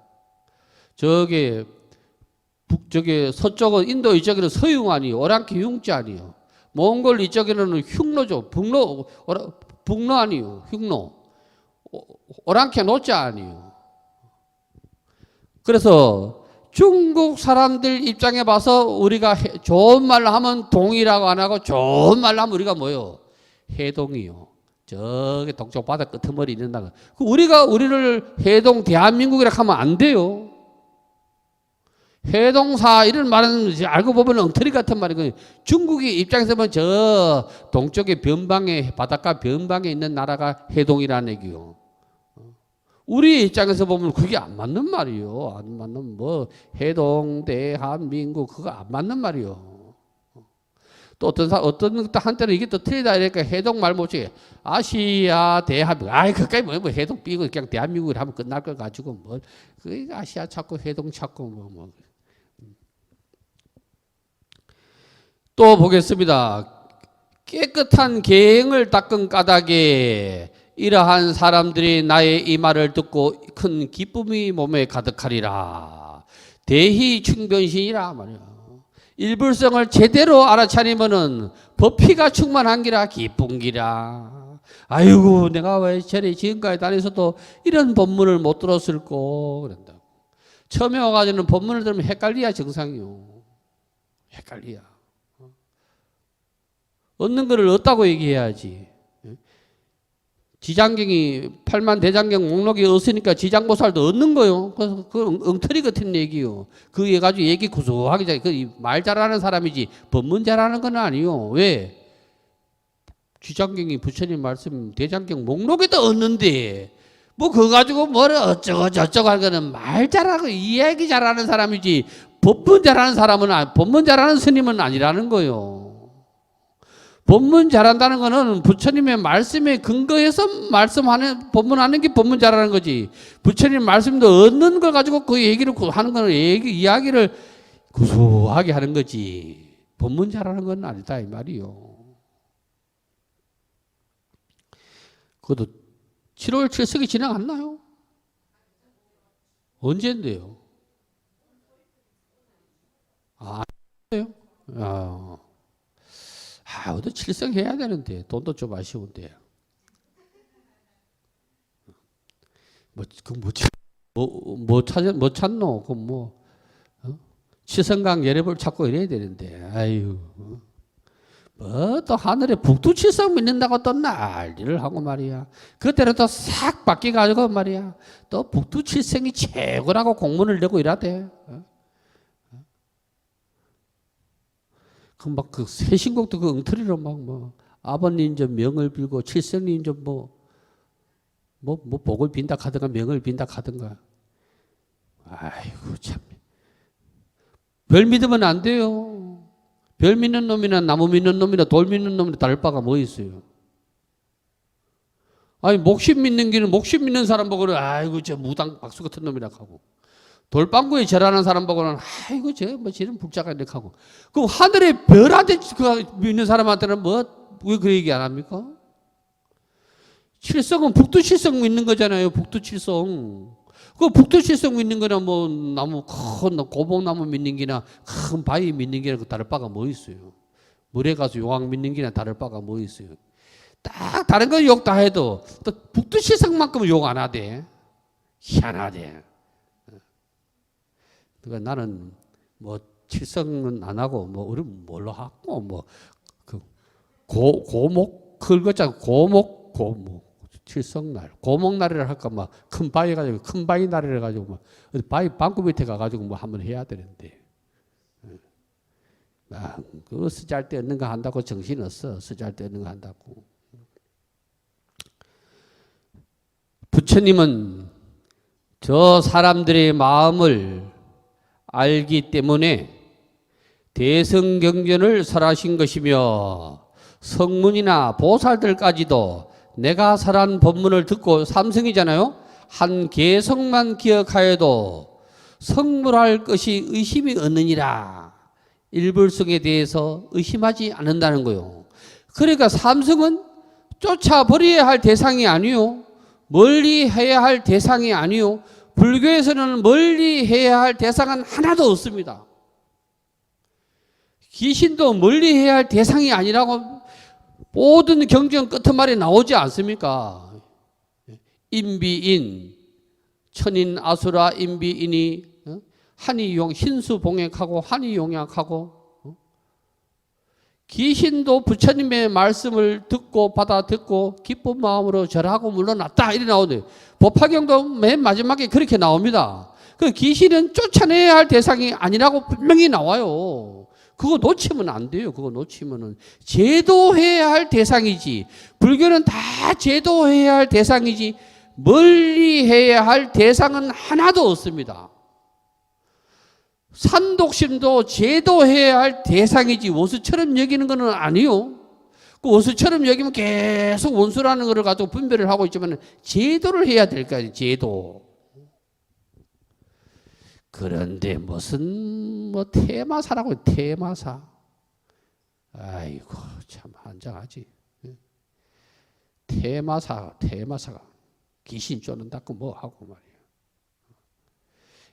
저기 서쪽은 인도 이쪽에는 서융 아니요. 오랑캐 흉자 아니요. 몽골 이쪽에는 흉노죠. 북노 아니요. 흉노. 오랑캐 노자 아니요. 그래서 중국 사람들 입장에 봐서 우리가 좋은 말로 하면 동이라고 안 하고 좋은 말로 하면 우리가 뭐요? 해동이요. 저기 동쪽 바다 끄트머리 있는 나가. 우리를 해동 대한민국이라고 하면 안 돼요. 해동사 이런 말은 알고 보면 엉터리 같은 말이거든요. 중국이 입장에서 보면 저 동쪽의 바닷가 변방에 있는 나라가 해동이라는 얘기요. 우리 입장에서 보면 그게 안 맞는 말이요. 안 맞는 해동 대한민국 그거 안 맞는 말이요. 또 어떤 한때는 이게 또 틀리다 이러니까 해동 말 못해. 아시아 대한민국. 그까이 해동 삐고 그냥 대한민국을 하면 끝날 걸 가지고 그 아시아 찾고 해동 찾고 또 보겠습니다. 깨끗한 계행을 닦은 까닭에 이러한 사람들이 나의 이 말을 듣고 큰 기쁨이 몸에 가득하리라. 대희 충변신이라 말이야. 일불성을 제대로 알아차리면은 법피가 충만한 기라 기쁜 기라. 아이고 내가 왜 저리 지금까지 다니서도 이런 법문을 못 들었을꼬 그런다. 처음에 와가지고는 법문을 들으면 헷갈리야 정상이요. 헷갈리야. 얻는 거를 얻다고 얘기해야지. 지장경이 팔만 대장경 목록에 없으니까 지장보살도 얻는 거요. 그래서 그 엉터리 같은 얘기요. 그 해가지고 얘기 구수하게 잘, 그말 잘하는 사람이지 법문 잘하는 건 아니요. 왜? 지장경이 부처님 말씀 대장경 목록에도 얻는데 뭐 그거 가지고 뭐를 어쩌고 저쩌고 하는 거는 말 잘하고 이야기 잘하는 사람이지 법문 잘하는 사람은 법문 잘하는 스님은 아니라는 거요. 법문 잘한다는 거는 부처님의 말씀에 근거해서 말씀하는 법문하는 게 법문 잘하는 거지. 부처님 말씀도 얻는 걸 가지고 그 얘기를 하는 거는 이야기를 구수하게 하는 거지. 법문 잘하는 건 아니다 이 말이요. 그것도 7월 7석이 지나갔나요? 언제인데요? 아니에요? 어디 칠성해야 되는데 돈도 좀 아쉬운데. 뭐 찾노? 치성강 예례볼 찾고 이래야 되는데. 아유. 뭐 또 하늘에 북두칠성 믿는다고 또 난리를 하고 말이야. 그때는 또 싹 바뀌어가지고 말이야. 또 북두칠성이 최고라고 공문을 내고 이러대. 그 새신곡도 그 엉터리로 아버님 좀 명을 빌고 칠성님 좀 복을 빈다 하든가 명을 빈다 하든가. 아이고 참. 별 믿으면 안 돼요. 별 믿는 놈이나 나무 믿는 놈이나 돌 믿는 놈이나 다를 바가 뭐 있어요. 아니 목심 믿는 길은 목심 믿는 사람 보고는 아이고 저 무당 박수 같은 놈이라 하고. 돌방구에 절하는 사람 보고는 아이고 저런 불자가 이렇게 하고. 그럼 하늘의 별한테 그 믿는 사람한테는 왜 그 얘기 안 합니까? 칠성은 북두칠성 믿는 거잖아요. 북두칠성. 그 북두칠성 믿는 거나 나무 큰 고목나무 믿는 게나 큰 바위 믿는 게나 그 다를 바가 뭐 있어요. 물에 가서 용왕 믿는 게나 다를 바가 뭐 있어요. 딱 다른 거 욕 다 해도 또 북두칠성만큼은 욕 안 하대. 희한하대. 그러니까 나는 칠성은 안 하고 우리는 뭘로 하고 고목 긁었자 고목 칠성날 고목날이라 할까 큰 바위 가지고 큰 바위 날이라 가지고 바위 방구 밑에 가가지고 한번 해야 되는데 그 쓰잘데 없는 거 한다고 정신 없어. 쓰잘데 없는 거 한다고. 부처님은 저 사람들의 마음을 알기 때문에 대성경전을 설하신 것이며 성문이나 보살들까지도 내가 설한 법문을 듣고 삼성이잖아요. 한 개성만 기억하여도 성불할 것이 의심이 없느니라. 일불성에 대해서 의심하지 않는다는 거요. 그러니까 삼성은 쫓아버려야 할 대상이 아니요. 멀리 해야 할 대상이 아니요. 불교에서는 멀리 해야 할 대상은 하나도 없습니다. 귀신도 멀리 해야 할 대상이 아니라고 모든 경전 끝말에 나오지 않습니까? 인비인, 천인 아수라 인비인이 hin수봉액하고 한이용약하고 귀신도 부처님의 말씀을 듣고 받아 듣고 기쁜 마음으로 절하고 물러났다 이렇게 나오네요. 법화경도 맨 마지막에 그렇게 나옵니다. 그 귀신은 쫓아내야 할 대상이 아니라고 분명히 나와요. 그거 놓치면 안 돼요. 그거 놓치면은 제도해야 할 대상이지. 불교는 다 제도해야 할 대상이지 멀리 해야 할 대상은 하나도 없습니다. 산독심도 제도해야 할 대상이지 원수처럼 여기는 것은 아니요. 그 원수처럼 여기면 계속 원수라는 것을 가지고 분별을 하고 있지만 제도를 해야 될 거 아니에요. 제도. 그런데 무슨 테마사라고 테마사. 아이고 참 한장하지. 테마사가 귀신 쫓는다고 뭐 하고 말이야.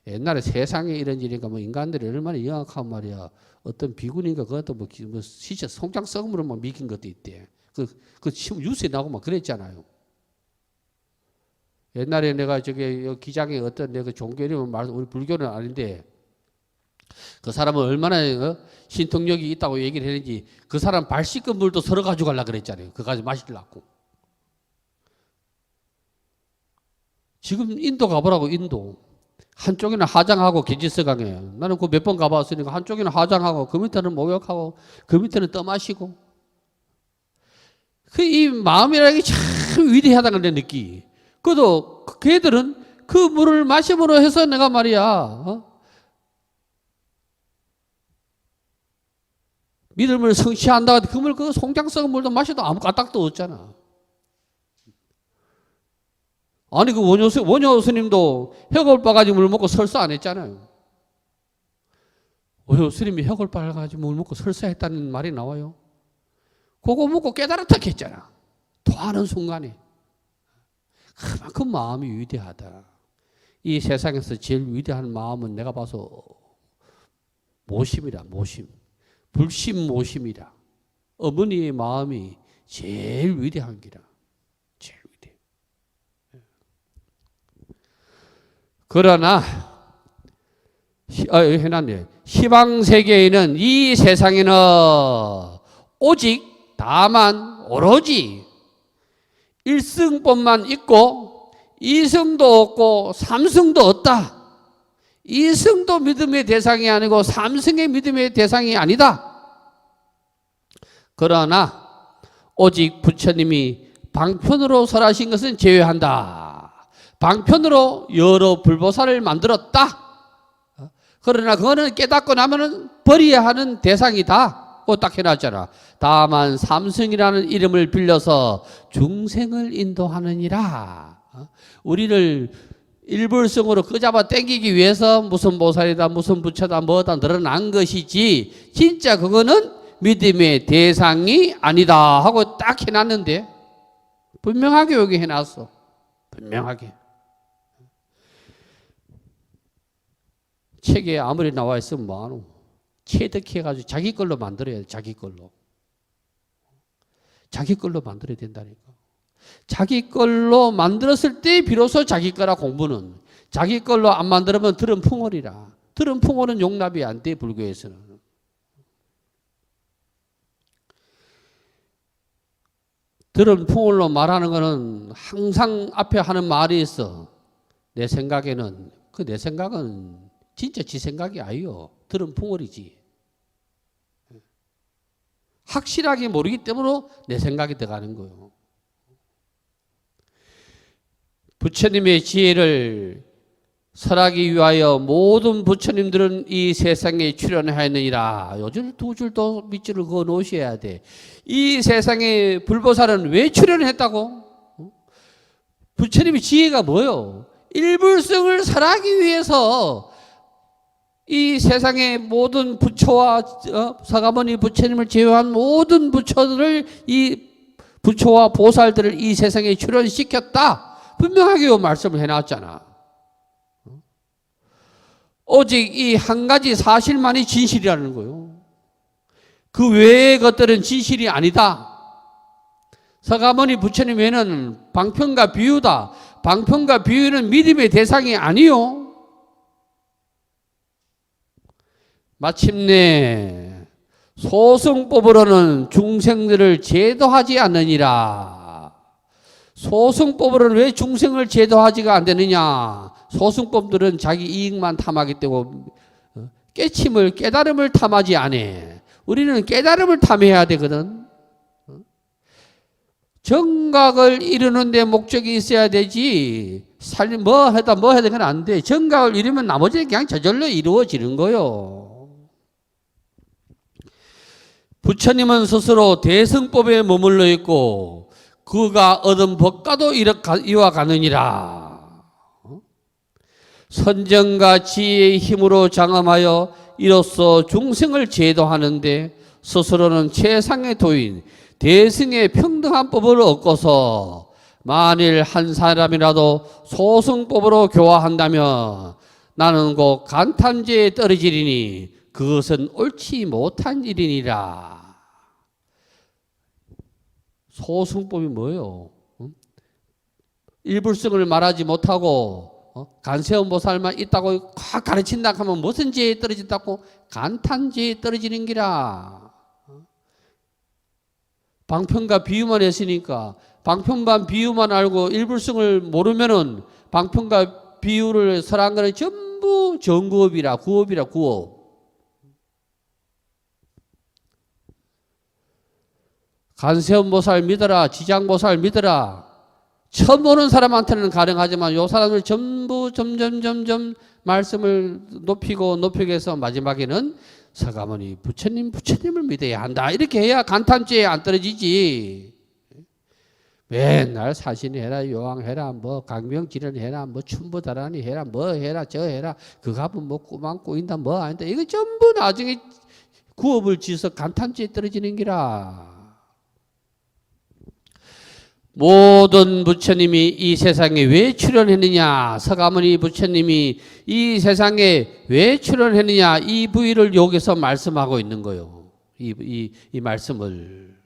옛날에 세상에 이런 일이니까 인간들이 얼마나 영악하고 말이야. 어떤 비군인가 그것도 진짜 송장 썩음으로 미긴 것도 있대. 그 뉴스에 나오고 막 그랬잖아요. 옛날에 내가 기장에 어떤 내가 종교 이름을 우리 불교는 아닌데 그 사람은 얼마나 신통력이 있다고 얘기를 했는지 그 사람 발 씻은 물도 서로 가지고 가려고 그랬잖아요. 그까지 마시려고. 지금 인도 가보라고. 인도 한쪽에는 하장하고 개지서강에, 나는 그 몇 번 가봤으니까 한쪽에는 하장하고 그 밑에는 목욕하고 그 밑에는 떠마시고, 그 이 마음이라는 게 참 위대하다는 걸 느끼. 그래도 걔들은 그 물을 마심으로 해서 내가 말이야 믿음을 성취한다. 그 물, 그 송장 썩은 물도 마셔도 아무 까딱도 없잖아. 아니 그 원효 스님도 혁을 빠가지고 물 먹고 설사 안 했잖아요. 원효 스님이 혁을 빠가지고 물 먹고 설사했다는 말이 나와요. 그거 먹고 깨달았다 했잖아. 도하는 순간에. 그만큼 마음이 위대하다. 이 세상에서 제일 위대한 마음은 내가 봐서 모심이라. 모심. 불심 모심이라. 어머니의 마음이 제일 위대한 기라. 제일 위대. 그러나 해놨네. 희망 세계에는, 이 세상에는 오직 다만 오로지 일승법만 있고 이승도 없고 삼승도 없다. 이승도 믿음의 대상이 아니고 삼승의 믿음의 대상이 아니다. 그러나 오직 부처님이 방편으로 설하신 것은 제외한다. 방편으로 여러 불보살을 만들었다. 그러나 그거는 깨닫고 나면은 버려야 하는 대상이다. 그거 딱 해놨잖아. 다만 삼승이라는 이름을 빌려서 중생을 인도하느니라. 우리를 일불성으로 끄잡아 당기기 위해서 무슨 보살이다 무슨 부처다 뭐다 늘어난 것이지, 진짜 그거는 믿음의 대상이 아니다 하고 딱 해놨는데, 분명하게 여기 해놨어. 분명하게. 책에 아무리 나와 있으면 뭐하노. 체득해가지고 자기 걸로 만들어야 돼. 자기 걸로. 자기 걸로 만들어야 된다니까. 자기 걸로 만들었을 때 비로소 자기 거라. 공부는 자기 걸로 안 만들면 들은 풍월이라. 들은 풍월은 용납이 안 돼. 불교에서는. 들은 풍월로 말하는 거는 항상 앞에 하는 말이 있어. 내 생각에는, 그 내 생각은 진짜 지 생각이 아니요. 들은 풍월이지. 확실하게 모르기 때문에 내 생각이 들어가는 거예요. 부처님의 지혜를 설하기 위하여 모든 부처님들은 이 세상에 출현하였느니라. 요즘 두 줄도 밑줄을 그어 놓으셔야 돼. 이 세상에 불보살은 왜 출현했다고? 부처님의 지혜가 뭐요? 일불성을 설하기 위해서 이 세상의 모든 부처와 사가모니 부처님을 제외한 모든 부처들을, 이 부처와 보살들을 이 세상에 출현시켰다. 분명하게 말씀을 해놨잖아. 오직 이 한 가지 사실만이 진실이라는 거예요. 그 외의 것들은 진실이 아니다. 사가모니 부처님 외에는 방편과 비유다. 방편과 비유는 믿음의 대상이 아니요. 마침내 소승법으로는 중생들을 제도하지 않느니라. 소승법으로는 왜 중생을 제도하지가 안 되느냐? 소승법들은 자기 이익만 탐하기 때문에 깨달음을 탐하지 않아. 우리는 깨달음을 탐해야 되거든. 정각을 이루는 데 목적이 있어야 되지. 뭐 해야 되건 안 돼. 정각을 이루면 나머지는 그냥 저절로 이루어지는 거요. 부처님은 스스로 대승법에 머물러 있고 그가 얻은 법과도 이와 가느니라. 선정과 지혜의 힘으로 장엄하여 이로써 중생을 제도하는데 스스로는 최상의 도인 대승의 평등한 법을 얻고서 만일 한 사람이라도 소승법으로 교화한다면 나는 곧 간탐지에 떨어지리니 그것은 옳지 못한 일이니라. 소승법이 뭐예요? 일불성을 말하지 못하고 간세음보살만 있다고 확 가르친다 하면 무슨 죄에 떨어진다고? 간탄죄에 떨어지는 기라. 방편과 비유만 했으니까 방편만 비유만 알고 일불성을 모르면은 방편과 비유를 설한 거는 전부 정구업이라 구업이라 구업. 간세음보살 믿어라, 지장보살 믿어라. 처음 보는 사람한테는 가능하지만 요 사람을 전부 점점 말씀을 높이고 해서 마지막에는 서가모니 부처님을 믿어야 한다. 이렇게 해야 간탄죄에 안 떨어지지. 맨날 사신 해라, 요왕 해라, 뭐 강명지련 해라, 뭐 춘부다라니 해라, 뭐 해라, 저 해라. 그거 하면 뭐 꾸만 꾸인다, 뭐 아닌다. 이거 전부 나중에 구업을 지어서 간탄죄에 떨어지는 기라. 모든 부처님이 이 세상에 왜 출현했느냐? 서가모니 부처님이 이 세상에 왜 출현했느냐? 이 부위를 여기서 말씀하고 있는 거예요. 이 말씀을.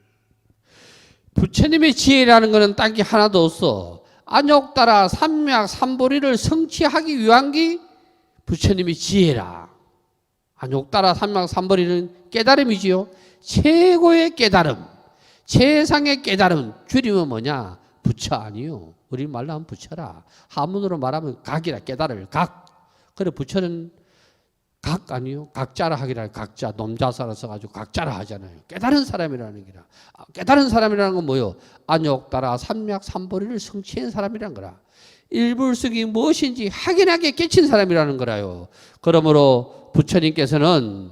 부처님의 지혜라는 것은 딴 게 하나도 없어. 안욕따라 삼약 삼보리를 성취하기 위한 게 부처님의 지혜라. 안욕따라 삼약 삼보리는 깨달음이지요. 최고의 깨달음. 최상의 깨달음. 줄이면 뭐냐? 부처 아니요. 우리말로 하면 부처라. 한문으로 말하면 각이라. 깨달을 각. 그래 부처는 각 아니요. 각자라 하기라. 각자. 놈자사라 써가지고 각자라 하잖아요. 깨달은 사람이라는 기라. 깨달은 사람이라는 건 뭐요? 안욕따라 삼약 삼보리를 성취한 사람이란 거라. 일불석이 무엇인지 확연하게 깨친 사람이라는 거라요. 그러므로 부처님께서는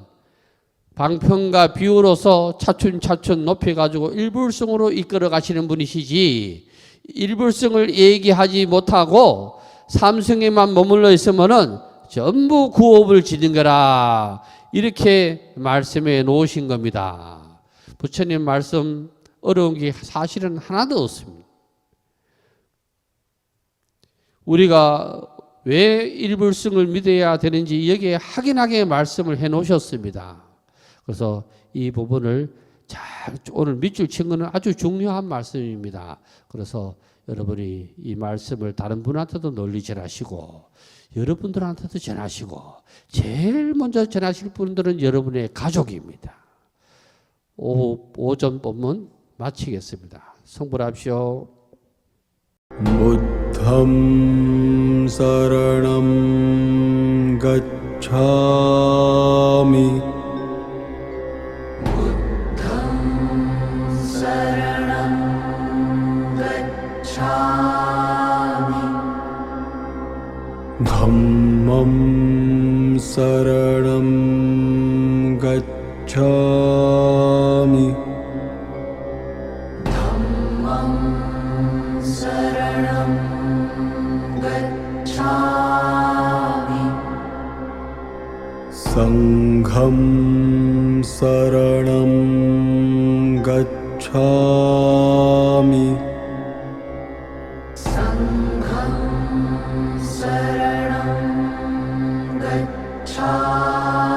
방편과 비유로서 차츰 높여가지고 일불성으로 이끌어 가시는 분이시지, 일불성을 얘기하지 못하고 삼성에만 머물러 있으면은 전부 구업을 지는 거라. 이렇게 말씀해 놓으신 겁니다. 부처님 말씀 어려운 게 사실은 하나도 없습니다. 우리가 왜 일불성을 믿어야 되는지 여기에 확연하게 말씀을 해 놓으셨습니다. 그래서 이 부분을 잘 오늘 밑줄 친 것은 아주 중요한 말씀입니다. 그래서 여러분이 이 말씀을 다른 분한테도 널리 전하시고 여러분들한테도 전하시고 제일 먼저 전하실 분들은 여러분의 가족입니다. 오전 법문 마치겠습니다. 성불합시오. 부द्धं शरणं गच्छामि धम्मं शरणं गच्छामि संघं शरणं गच्छामि संघं शरणं गच्छामि